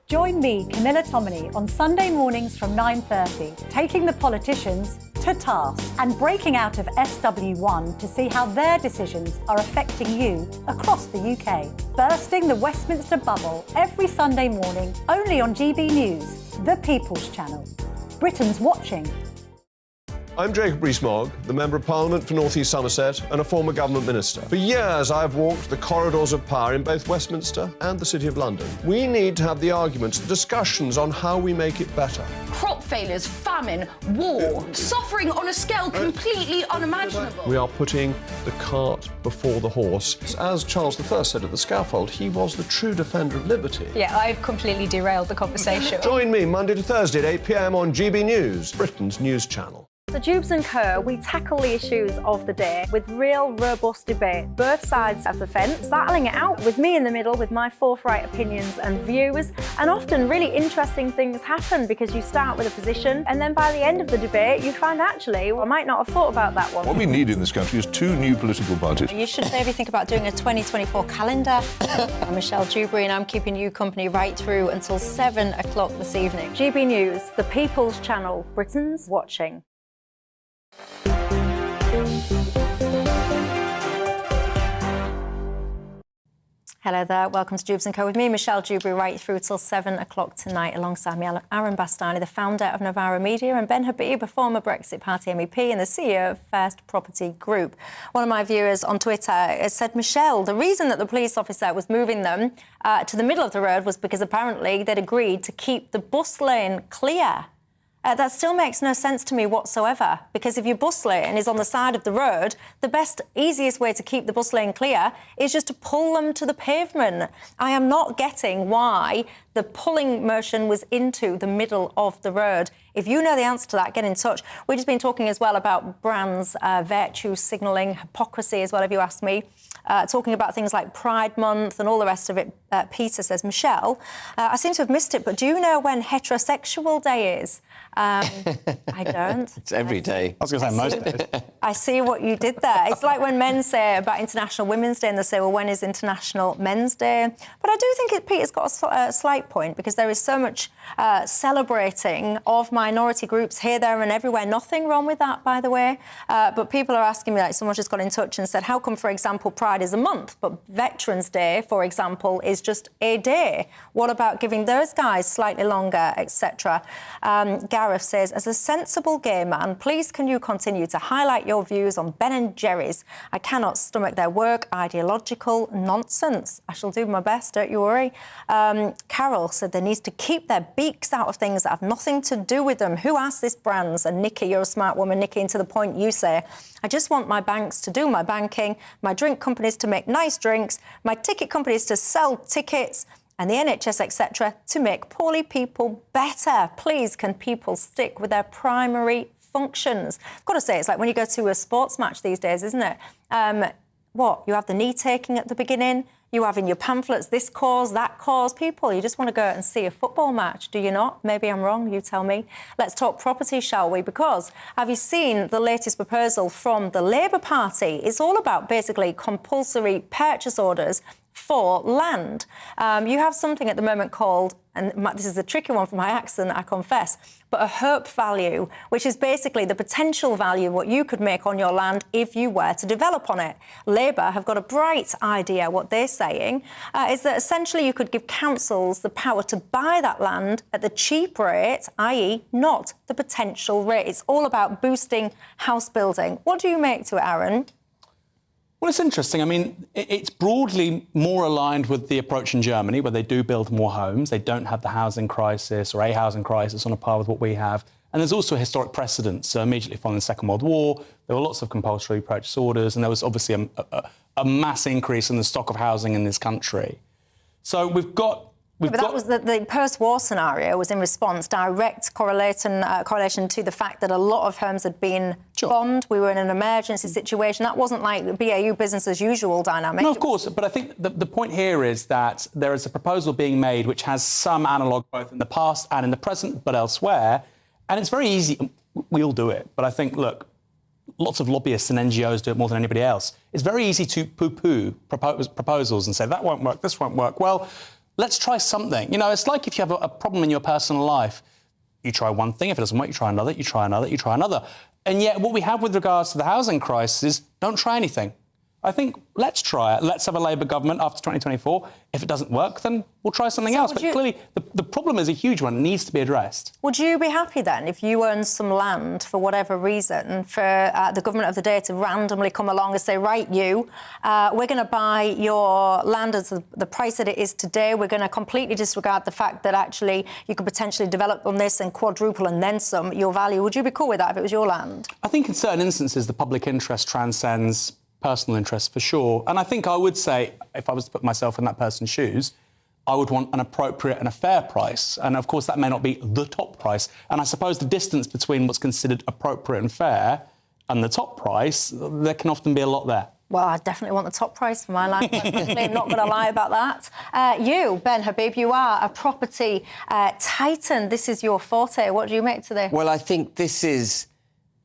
Join me, Camilla Tominey, on Sunday mornings from 9:30, taking the politicians to task and breaking out of SW1 to see how their decisions are affecting you across the UK. Bursting the Westminster bubble every Sunday morning, only on GB News, the People's Channel. Britain's watching. I'm Jacob Rees-Mogg, the Member of Parliament for North East Somerset and a former government minister. For years, I've walked the corridors of power in both Westminster and the City of London. We need to have the arguments, the discussions on how we make it better. Crop failures, famine, war, suffering on a scale completely unimaginable. We are putting the cart before the horse. As Charles I said at the scaffold, he was the true defender of liberty. Yeah, I've completely derailed the conversation. Join me Monday to Thursday at 8 p.m. on GB News, Britain's news channel. So Dewbs Co, we tackle the issues of the day with real, robust debate, both sides of the fence, battling it out with me in the middle with my forthright opinions and views. And often really interesting things happen because you start with a position and then by the end of the debate you find actually, I might not have thought about that one. What we need in this country is 2 new political parties. You should maybe think about doing a 2024 calendar. I'm Michelle Dewberry and I'm keeping you company right through until 7 o'clock this evening. GB News, the People's Channel, Britain's watching. Hello there, welcome to Dewbs Co with me, Michelle Dewberry, right through till 7 o'clock tonight. Alongside me, Aaron Bastani, the founder of Novara Media, and Ben Habib, a former Brexit Party MEP and the CEO of First Property Group. One of my viewers on Twitter has said, Michelle, the reason that the police officer was moving them to the middle of the road was because apparently they'd agreed to keep the bus lane clear. That still makes no sense to me whatsoever, because if your bus lane is on the side of the road, the best, easiest way to keep the bus lane clear is just to pull them to the pavement. I am not getting why the pulling motion was into the middle of the road. If you know the answer to that, get in touch. We've just been talking as well about brands, virtue signalling, hypocrisy as well, if you ask me. Talking about things like Pride Month and all the rest of it. Peter says, Michelle, I seem to have missed it, but do you know when Heterosexual Day is? I don't. It's every day. I was going to say most days. I see what you did there. It's like when men say about International Women's Day and they say, well, when is International Men's Day? But I do think Peter's got a slight point, because there is so much celebrating of minority groups here, there and everywhere. Nothing wrong with that, by the way. But people are asking me, like someone just got in touch and said, how come, for example, Pride is a month, but Veterans Day, for example, is just a day? What about giving those guys slightly longer, etc.? Gareth says, as a sensible gay man, please can you continue to highlight your views on Ben and Jerry's? I cannot stomach their work, ideological nonsense. I shall do my best, don't you worry. Carol said they need to keep their beaks out of things that have nothing to do with them. Who asked this brands? And Nikki, you're a smart woman, Nikki, and to the point you say, I just want my banks to do my banking, my drink companies to make nice drinks, my ticket companies to sell tickets, and the NHS, etc., to make poorly people better. Please, can people stick with their primary functions? I've got to say, it's like when you go to a sports match these days, isn't it? You have the knee taking at the beginning, you have in your pamphlets this cause, that cause. People, you just want to go and see a football match, do you not? Maybe I'm wrong, you tell me. Let's talk property, shall we? Because have you seen the latest proposal from the Labour Party? It's all about basically compulsory purchase orders for land. You have something at the moment called, and this is a tricky one for my accent, I confess, but a hope value, which is basically the potential value what you could make on your land if you were to develop on it. Labour have got a bright idea. What they're saying is that essentially you could give councils the power to buy that land at the cheap rate, i.e. not the potential rate. It's all about boosting house building. What do you make to it, Aaron? Well, it's interesting. I mean, it's broadly more aligned with the approach in Germany, where they do build more homes. They don't have the housing crisis or a housing crisis on a par with what we have. And there's also a historic precedent. So immediately following the Second World War, there were lots of compulsory purchase orders, and there was obviously a mass increase in the stock of housing in this country. So that was the post-war scenario was in response, direct correlation to the fact that a lot of homes had been bombed. We were in an emergency situation. That wasn't like the BAU business as usual dynamic. No, of course. But I think the point here is that there is a proposal being made which has some analogue both in the past and in the present, but elsewhere. And it's very easy. We all do it. But I think, look, lots of lobbyists and NGOs do it more than anybody else. It's very easy to poo-poo proposals and say, that won't work, this won't work. Well, let's try something. You know, it's like if you have a problem in your personal life, you try one thing, if it doesn't work, you try another, you try another, you try another. And yet what we have with regards to the housing crisis is don't try anything. I think let's try it. Let's have a Labour government after 2024. If it doesn't work, then we'll try something else. But clearly, the problem is a huge one. It needs to be addressed. Would you be happy then if you owned some land for whatever reason for the government of the day to randomly come along and say, right, we're going to buy your land at the price that it is today. We're going to completely disregard the fact that actually you could potentially develop on this and quadruple and then some your value. Would you be cool with that if it was your land? I think in certain instances, the public interest transcends personal interest for sure. And I think I would say, if I was to put myself in that person's shoes, I would want an appropriate and a fair price. And of course, that may not be the top price. And I suppose the distance between what's considered appropriate and fair and the top price, there can often be a lot there. Well, I definitely want the top price for my land. I'm not going to lie about that. You, Ben Habib, you are a property titan. This is your forte. What do you make today? Well, I think this is...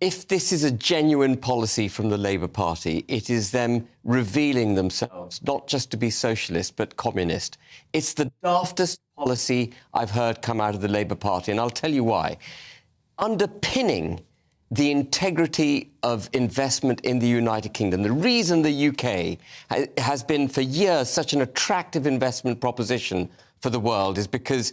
If this is a genuine policy from the Labour Party, it is them revealing themselves, not just to be socialist, but communist. It's the daftest policy I've heard come out of the Labour Party, and I'll tell you why. Underpinning the integrity of investment in the United Kingdom. The reason the UK has been for years such an attractive investment proposition for the world is because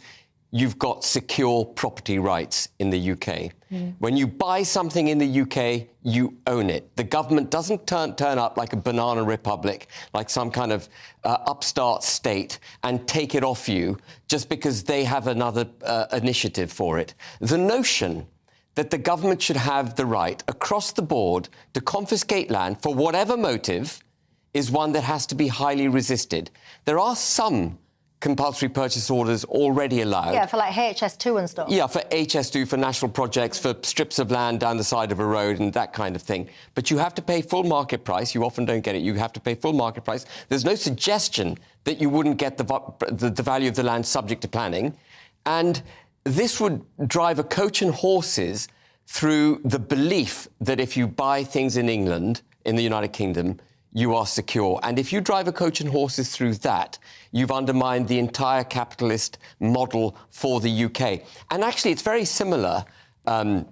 you've got secure property rights in the UK. When you buy something in the UK, you own it. The government doesn't turn up like a banana republic, like some kind of upstart state, and take it off you just because they have another initiative for it. The notion that the government should have the right across the board to confiscate land for whatever motive is one that has to be highly resisted. There are some compulsory purchase orders already allowed. Yeah, for like HS2 and stuff. Yeah, for HS2, for national projects, for strips of land down the side of a road and that kind of thing. But you have to pay full market price. You often don't get it. You have to pay full market price. There's no suggestion that you wouldn't get the value of the land subject to planning. And this would drive a coach and horses through the belief that if you buy things in England, in the United Kingdom, you are secure. And if you drive a coach and horses through that, you've undermined the entire capitalist model for the UK. And actually, it's very similar,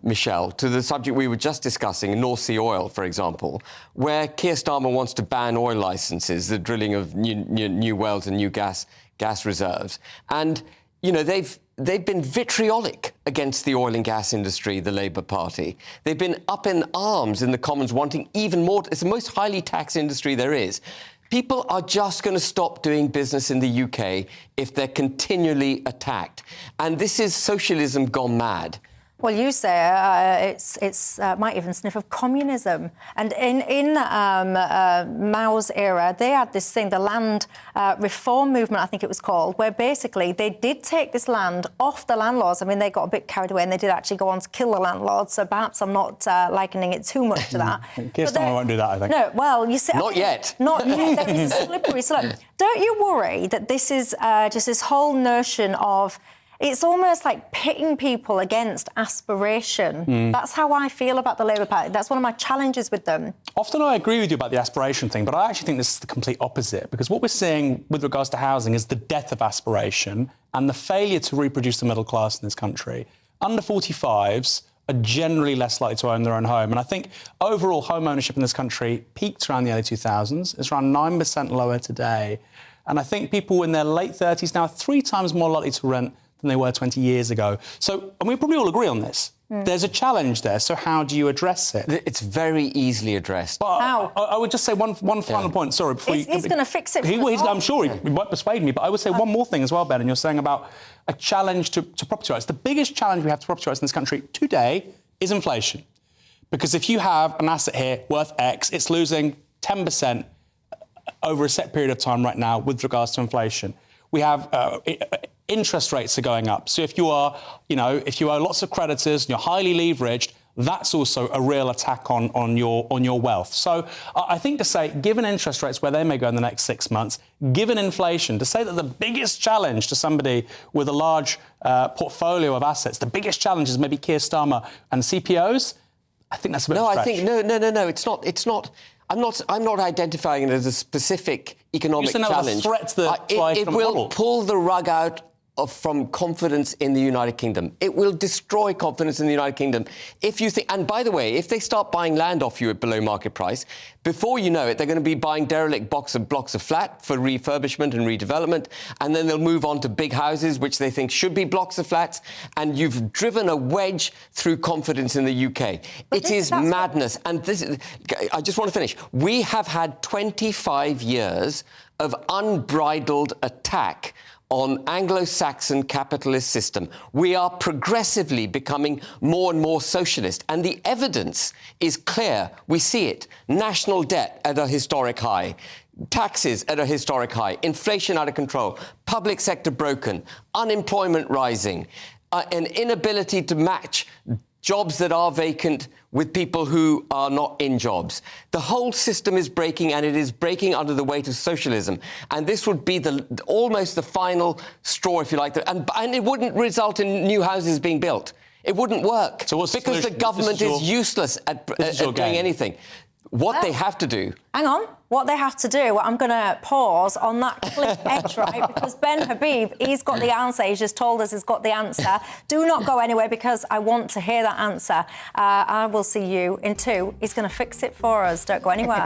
Michelle, to the subject we were just discussing, North Sea oil, for example, where Keir Starmer wants to ban oil licenses, the drilling of new wells and new gas reserves. And, you know, they've been vitriolic against the oil and gas industry, the Labour Party. They've been up in arms in the Commons wanting even more. It's the most highly taxed industry there is. People are just going to stop doing business in the UK if they're continually attacked. And this is socialism gone mad. Well, you say it's might even sniff of communism. And in Mao's era, they had this thing, the land reform movement, I think it was called, where basically they did take this land off the landlords. I mean, they got a bit carried away and they did actually go on to kill the landlords. So perhaps I'm not likening it too much to that. Keir Starmer won't do that, I think. No, well, you see... Not yet. Not yet. There is a slippery slope. Don't you worry that this is just this whole notion of... It's almost like pitting people against aspiration. That's how I feel about the Labour Party. That's one of my challenges with them. Often I agree with you about the aspiration thing, but I actually think this is the complete opposite, because what we're seeing with regards to housing is the death of aspiration and the failure to reproduce the middle class in this country. Under 45s are generally less likely to own their own home. And I think overall home ownership in this country peaked around the early 2000s. It's around 9% lower today. And I think people in their late 30s now are 3 times more likely to rent than they were 20 years ago. So, and we probably all agree on this. There's a challenge there, so how do you address it? It's very easily addressed. But how? I would just say one final point, sorry, before He's going to fix it. I'm sure he might persuade me, but I would say one more thing as well, Ben, and you're saying about a challenge to property rights. The biggest challenge we have to property rights in this country today is inflation. Because if you have an asset here worth X, it's losing 10% over a set period of time right now with regards to inflation. We have... interest rates are going up. So if you are, if you owe lots of creditors and you're highly leveraged, that's also a real attack on your wealth. So I think to say, given interest rates where they may go in the next 6 months, given inflation, to say that the biggest challenge to somebody with a large portfolio of assets, the biggest challenge is maybe Keir Starmer and CPOs, I think that's a bit of a stretch. No, it's not. I'm not identifying it as a specific economic challenge. It will pull the rug out from confidence in the United Kingdom. It will destroy confidence in the United Kingdom. If you think, and by the way, if they start buying land off you at below market price, before you know it, they're going to be buying derelict blocks of flat for refurbishment and redevelopment, and then they'll move on to big houses, which they think should be blocks of flats, and you've driven a wedge through confidence in the UK. It is madness. And this is, I just want to finish. We have had 25 years of unbridled attack on Anglo-Saxon capitalist system. We are progressively becoming more and more socialist, and the evidence is clear. We see it. National debt at a historic high, taxes at a historic high, inflation out of control, public sector broken, unemployment rising, an inability to match jobs that are vacant with people who are not in jobs. The whole system is breaking, and it is breaking under the weight of socialism. And this would be almost the final straw, if you like. And it wouldn't result in new houses being built. It wouldn't work. So what's because the government is useless at doing anything. What they have to do. Hang on. What they have to do, I'm going to pause on that cliff edge, right? Because Ben Habib, he's got the answer. He's just told us he's got the answer. Do not go anywhere because I want to hear that answer. I will see you in 2. He's going to fix it for us. Don't go anywhere.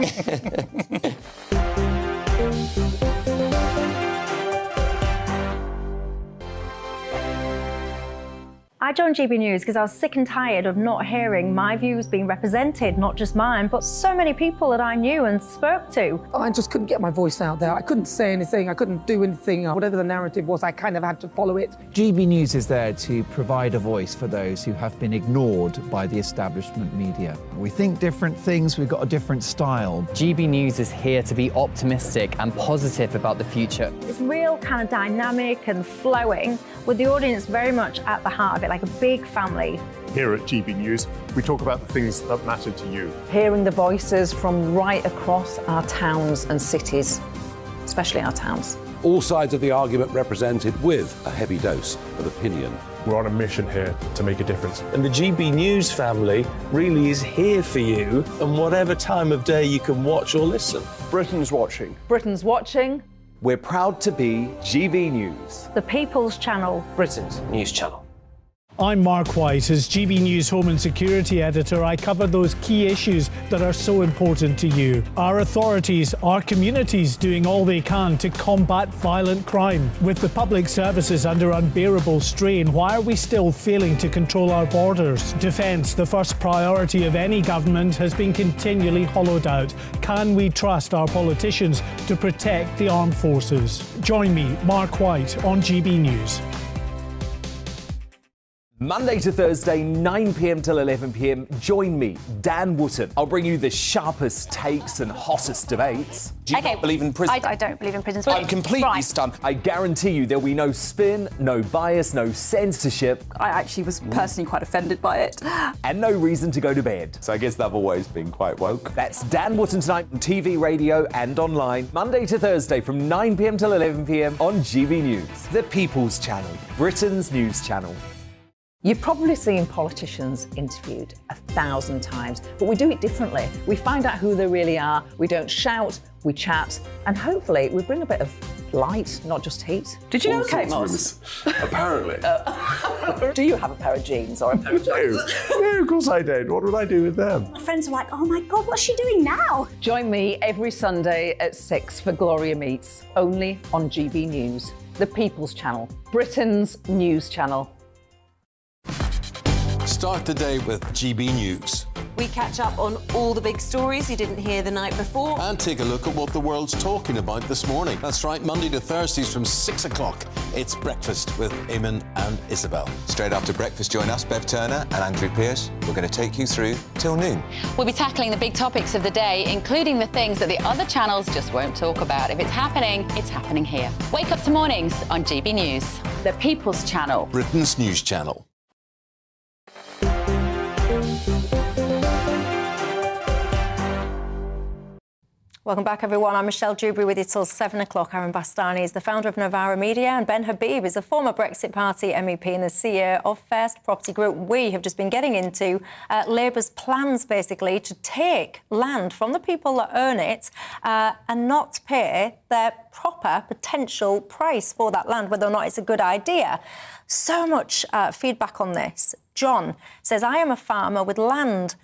I joined GB News because I was sick and tired of not hearing my views being represented, not just mine, but so many people that I knew and spoke to. I just couldn't get my voice out there. I couldn't say anything. I couldn't do anything. Whatever the narrative was, I kind of had to follow it. GB News is there to provide a voice for those who have been ignored by the establishment media. We think different things, we've got a different style. GB News is here to be optimistic and positive about the future. It's real kind of dynamic and flowing, with the audience very much at the heart of it, like a big family. Here at GB News, we talk about the things that matter to you. Hearing the voices from right across our towns and cities, especially our towns. All sides of the argument represented with a heavy dose of opinion. We're on a mission here to make a difference. And the GB News family really is here for you, and whatever time of day you can watch or listen. Britain's watching. Britain's watching. We're proud to be GB News. The People's Channel. Britain's news channel. I'm Mark White. As GB News Home and Security Editor, I cover those key issues that are so important to you. Our authorities, our communities doing all they can to combat violent crime. With the public services under unbearable strain, why are we still failing to control our borders? Defence, the first priority of any government, has been continually hollowed out. Can we trust our politicians to protect the armed forces? Join me, Mark White, on GB News. Monday to Thursday, 9 p.m. till 11 p.m. Join me, Dan Wootton. I'll bring you the sharpest takes and hottest debates. Do you not believe in prisons? I don't believe in prisons. I'm completely stunned. I guarantee you there'll be no spin, no bias, no censorship. I actually was personally quite offended by it. And no reason to go to bed. So I guess they've always been quite woke. That's Dan Wootton tonight on TV, radio and online. Monday to Thursday from 9 p.m. till 11 p.m. on GB News. The People's Channel, Britain's news channel. You've probably seen politicians interviewed 1,000 times, but we do it differently. We find out who they really are, we don't shout, we chat, and hopefully we bring a bit of light, not just heat. Did you know Kate Moss? Apparently. Do you have a pair of jeans or a pair of jeans? No, of course I don't. What would I do with them? My friends are like, oh my God, what's she doing now? Join me every Sunday at 6 for Gloria Meets, only on GB News, the People's Channel, Britain's news channel. Start the day with GB News. We catch up on all the big stories you didn't hear the night before. And take a look at what the world's talking about this morning. That's right, Monday to Thursdays from 6 o'clock. It's Breakfast with Eamon and Isabel. Straight after breakfast, join us, Bev Turner and Andrew Pearce. We're going to take you through till noon. We'll be tackling the big topics of the day, including the things that the other channels just won't talk about. If it's happening here. Wake up to mornings on GB News, the People's Channel. Britain's news channel. Welcome back, everyone. I'm Michelle Dewberry with you till 7 o'clock. Aaron Bastani is the founder of Novara Media, and Ben Habib is a former Brexit Party MEP and the CEO of First Property Group. We have just been getting into Labour's plans, basically, to take land from the people that own it and not pay their proper potential price for that land, whether or not it's a good idea. So much feedback on this. John says, I am a farmer with land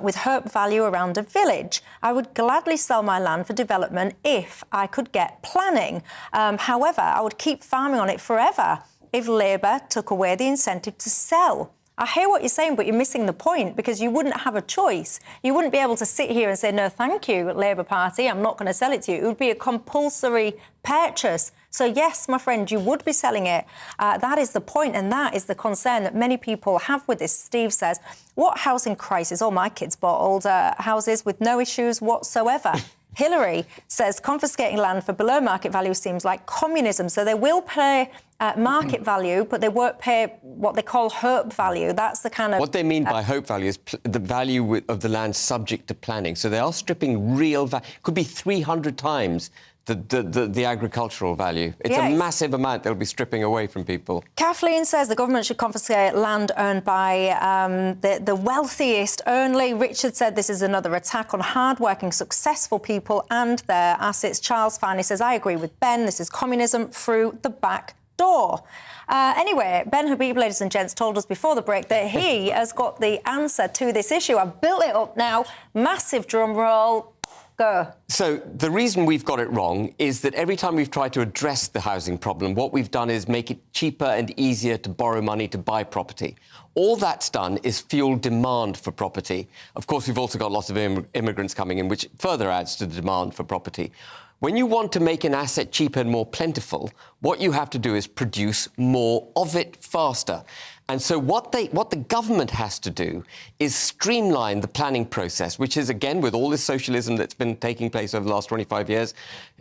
with herb value around a village. I would gladly sell my land for development if I could get planning. However, I would keep farming on it forever if Labour took away the incentive to sell. I hear what you're saying, but you're missing the point, because you wouldn't have a choice. You wouldn't be able to sit here and say, no, thank you, Labour Party, I'm not going to sell it to you. It would be a compulsory purchase. So, yes, my friend, you would be selling it. That is the point, and that is the concern that many people have with this. Steve says, what housing crisis? All my kids bought older houses with no issues whatsoever. Hillary says confiscating land for below market value seems like communism. So they will pay market value, but they won't pay what they call hope value. That's the kind of... What they mean by hope value is the value of the land subject to planning. So they are stripping real value. Could be 300 times the agricultural value. It's Yeah, a massive amount they'll be stripping away from people. Kathleen says the government should confiscate land owned by the wealthiest only. Richard said this is another attack on hard-working, successful people and their assets. Charles finally says, I agree with Ben, this is communism through the back door. Anyway, Ben Habib, ladies and gents, told us before the break that he has got the answer to this issue. I've built it up now. Massive drum roll. Go. So the reason we've got it wrong is that every time we've tried to address the housing problem, what we've done is make it cheaper and easier to borrow money to buy property. All that's done is fuel demand for property. Of course, we've also got lots of immigrants coming in, which further adds to the demand for property. When you want to make an asset cheaper and more plentiful, what you have to do is produce more of it faster. And so what the government has to do is streamline the planning process, which is, again, with all this socialism that's been taking place over the last 25 years,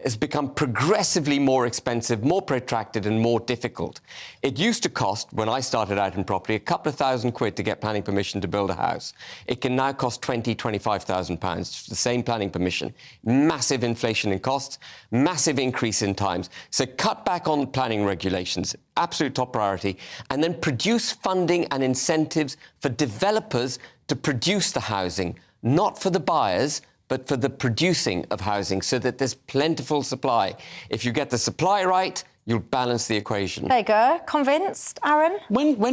has become progressively more expensive, more protracted and more difficult. It used to cost, when I started out in property, a couple of £1,000 to get planning permission to build a house. It can now cost £20,000-25,000, the same planning permission. Massive inflation in costs, massive increase in times. So cut back on planning regulations, absolute top priority, and then produce funding and incentives for developers to produce the housing, not for the buyers, but for the producing of housing, so that there's plentiful supply. If you get the supply right, you'll balance the equation. There you go. Convinced, Aaron?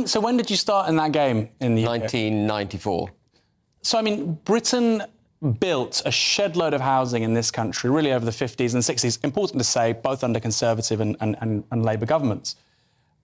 So when did you start in that game in the UK? 1994. So, I mean, Britain built a shed load of housing in this country, really over the 50s and 60s, important to say, both under Conservative and Labour governments.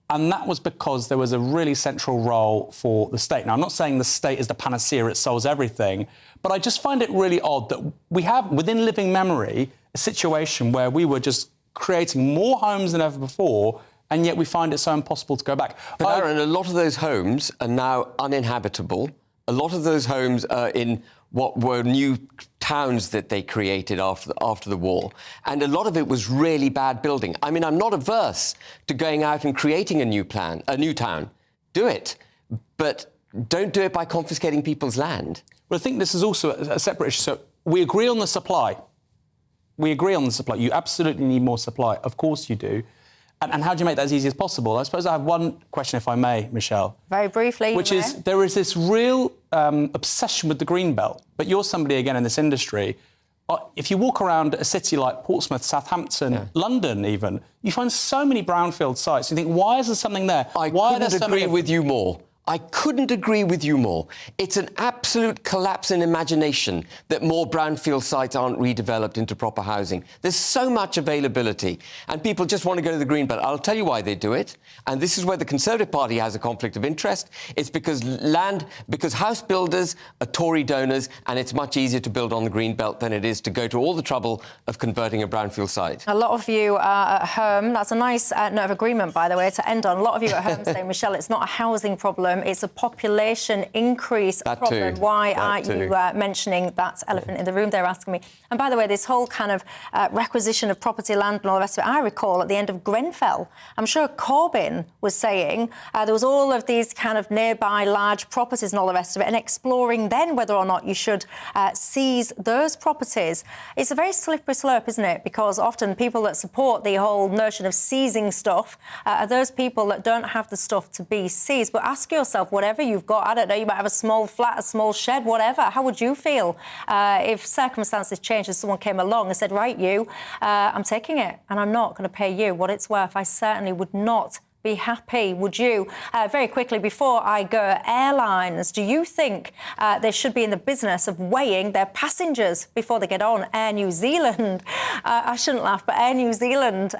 And that was because there was a really central role for the state. Now, I'm not saying the state is the panacea, it solves everything, but I just find it really odd that we have, within living memory, a situation where we were just creating more homes than ever before, and yet we find it so impossible to go back. But Aaron, a lot of those homes are now uninhabitable. A lot of those homes are in what were new towns that they created after the war. And a lot of it was really bad building. I mean, I'm not averse to going out and creating a new town. Do it. But don't do it by confiscating people's land. Well, I think this is also a separate issue. So we agree on the supply. We agree on the supply. You absolutely need more supply. Of course you do. And how do you make that as easy as possible? I suppose I have one question, if I may, Michelle. Very briefly. Which is, there is this real obsession with the green belt. But you're somebody, again, in this industry. If you walk around a city like Portsmouth, Southampton, London even, you find so many brownfield sites. You think, why is there something there? I couldn't agree with you more. I couldn't agree with you more. It's an absolute collapse in imagination that more brownfield sites aren't redeveloped into proper housing. There's so much availability, and people just want to go to the green belt. I'll tell you why they do it, and this is where the Conservative Party has a conflict of interest. It's because house builders are Tory donors, and it's much easier to build on the green belt than it is to go to all the trouble of converting a brownfield site. A lot of you are at home. That's a nice note of agreement, by the way, to end on. A lot of you at home say, Michelle, it's not a housing problem. It's a population increase problem. Why aren't you mentioning that elephant in the room? They're asking me. And by the way, this whole kind of requisition of property land and all the rest of it, I recall at the end of Grenfell, I'm sure Corbyn was saying there was all of these kind of nearby large properties and all the rest of it, and exploring then whether or not you should seize those properties. It's a very slippery slope, isn't it? Because often people that support the whole notion of seizing stuff are those people that don't have the stuff to be seized. But ask yourself, whatever you've got, I don't know, you might have a small flat, a small shed, whatever. How would you feel if circumstances changed and someone came along and said, right, I'm taking it and I'm not going to pay you what it's worth? I certainly would not be happy, would you? Very quickly, before I go, airlines, do you think they should be in the business of weighing their passengers before they get on? Air New Zealand, I shouldn't laugh, but Air New Zealand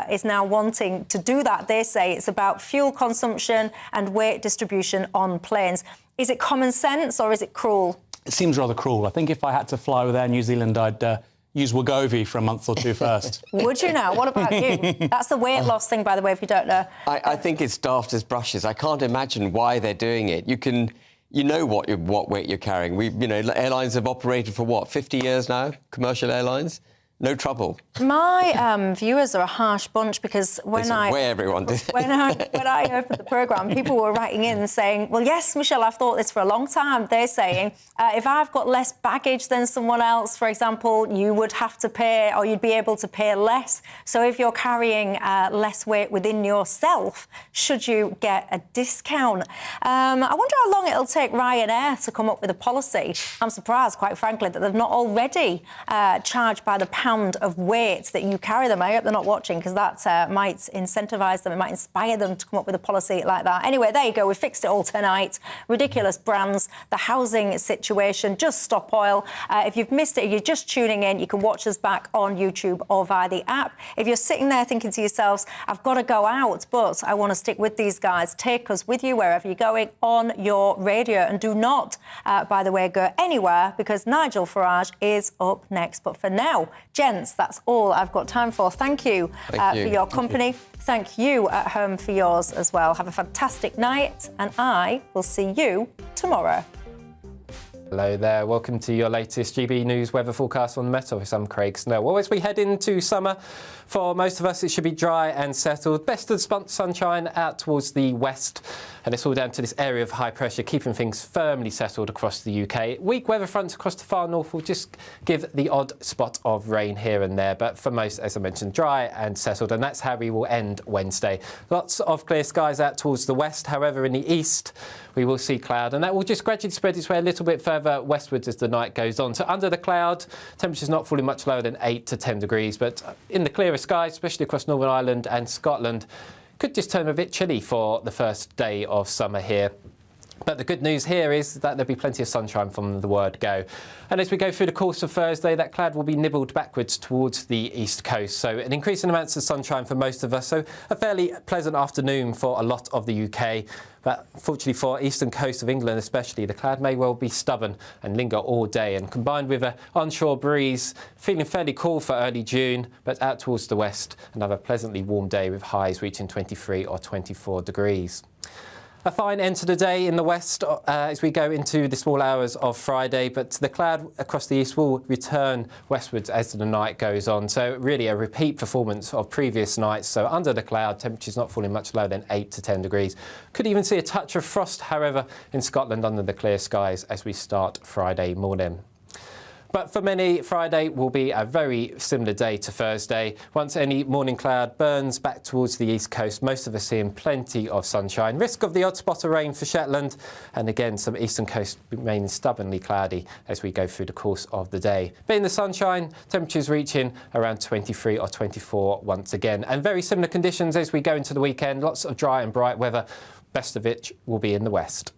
is now wanting to do that. They say it's about fuel consumption and weight distribution on planes. Is it common sense or is it cruel? It seems rather cruel. I think if I had to fly with Air New Zealand, I'd use Wegovy for a month or two first. Would you now? What about you? That's the weight loss thing, by the way, if you don't know. I think it's daft as brushes. I can't imagine why they're doing it. You know what weight you're carrying. Airlines have operated for, 50 years now, commercial airlines? no trouble. My viewers are a harsh bunch because when everyone did. when I opened the programme, people were writing in saying, well, yes, Michelle, I've thought this for a long time. They're saying, if I've got less baggage than someone else, for example, you would have to pay, or you'd be able to pay less. So if you're carrying less weight within yourself, should you get a discount? I wonder how long it'll take Ryanair to come up with a policy. I'm surprised, quite frankly, that they've not already charged by the pound of weight that you carry them. I hope they're not watching, because that might incentivise them, it might inspire them to come up with a policy like that. Anyway, there you go, we fixed it all tonight. Ridiculous brands, the housing situation, Just Stop Oil. If you've missed it, if you're just tuning in, you can watch us back on YouTube or via the app. If you're sitting there thinking to yourselves, I've got to go out, but I want to stick with these guys, take us with you wherever you're going on your radio. And do not, by the way, go anywhere, because Nigel Farage is up next. But for now, gents, that's all I've got time for. Thank you, for your company. Thank you at home for yours as well. Have a fantastic night, and I will see you tomorrow. Hello there, welcome to your latest GB News weather forecast on the Met Office. I'm Craig Snow. Well, as we head into summer, for most of us it should be dry and settled. Best of the sunshine out towards the west, and it's all down to this area of high pressure keeping things firmly settled across the UK. Weak weather fronts across the far north will just give the odd spot of rain here and there, but for most, as I mentioned, dry and settled, and that's how we will end Wednesday. Lots of clear skies out towards the west. However, in the east we will see cloud, and that will just gradually spread its way a little bit further westwards as the night goes on. So under the cloud, temperatures not falling much lower than 8 to 10 degrees, but in the clearer skies, especially across Northern Ireland and Scotland, could just turn a bit chilly for the first day of summer here. But the good news here is that there'll be plenty of sunshine from the word go. And as we go through the course of Thursday, that cloud will be nibbled backwards towards the east coast. So an increasing amounts of sunshine for most of us. So a fairly pleasant afternoon for a lot of the UK. But fortunately for eastern coast of England especially, the cloud may well be stubborn and linger all day. And combined with an onshore breeze, feeling fairly cool for early June, but out towards the west, another pleasantly warm day with highs reaching 23 or 24 degrees. A fine end to the day in the west as we go into the small hours of Friday, but the cloud across the east will return westwards as the night goes on. So really a repeat performance of previous nights. So under the cloud, temperatures not falling much lower than 8 to 10 degrees. Could even see a touch of frost, however, in Scotland under the clear skies as we start Friday morning. But for many, Friday will be a very similar day to Thursday. Once any morning cloud burns back towards the east coast, most of us seeing plenty of sunshine. Risk of the odd spot of rain for Shetland, and again some eastern coast remaining stubbornly cloudy as we go through the course of the day. But in the sunshine, temperatures reaching around 23 or 24 once again. And very similar conditions as we go into the weekend. Lots of dry and bright weather. Best of it will be in the west.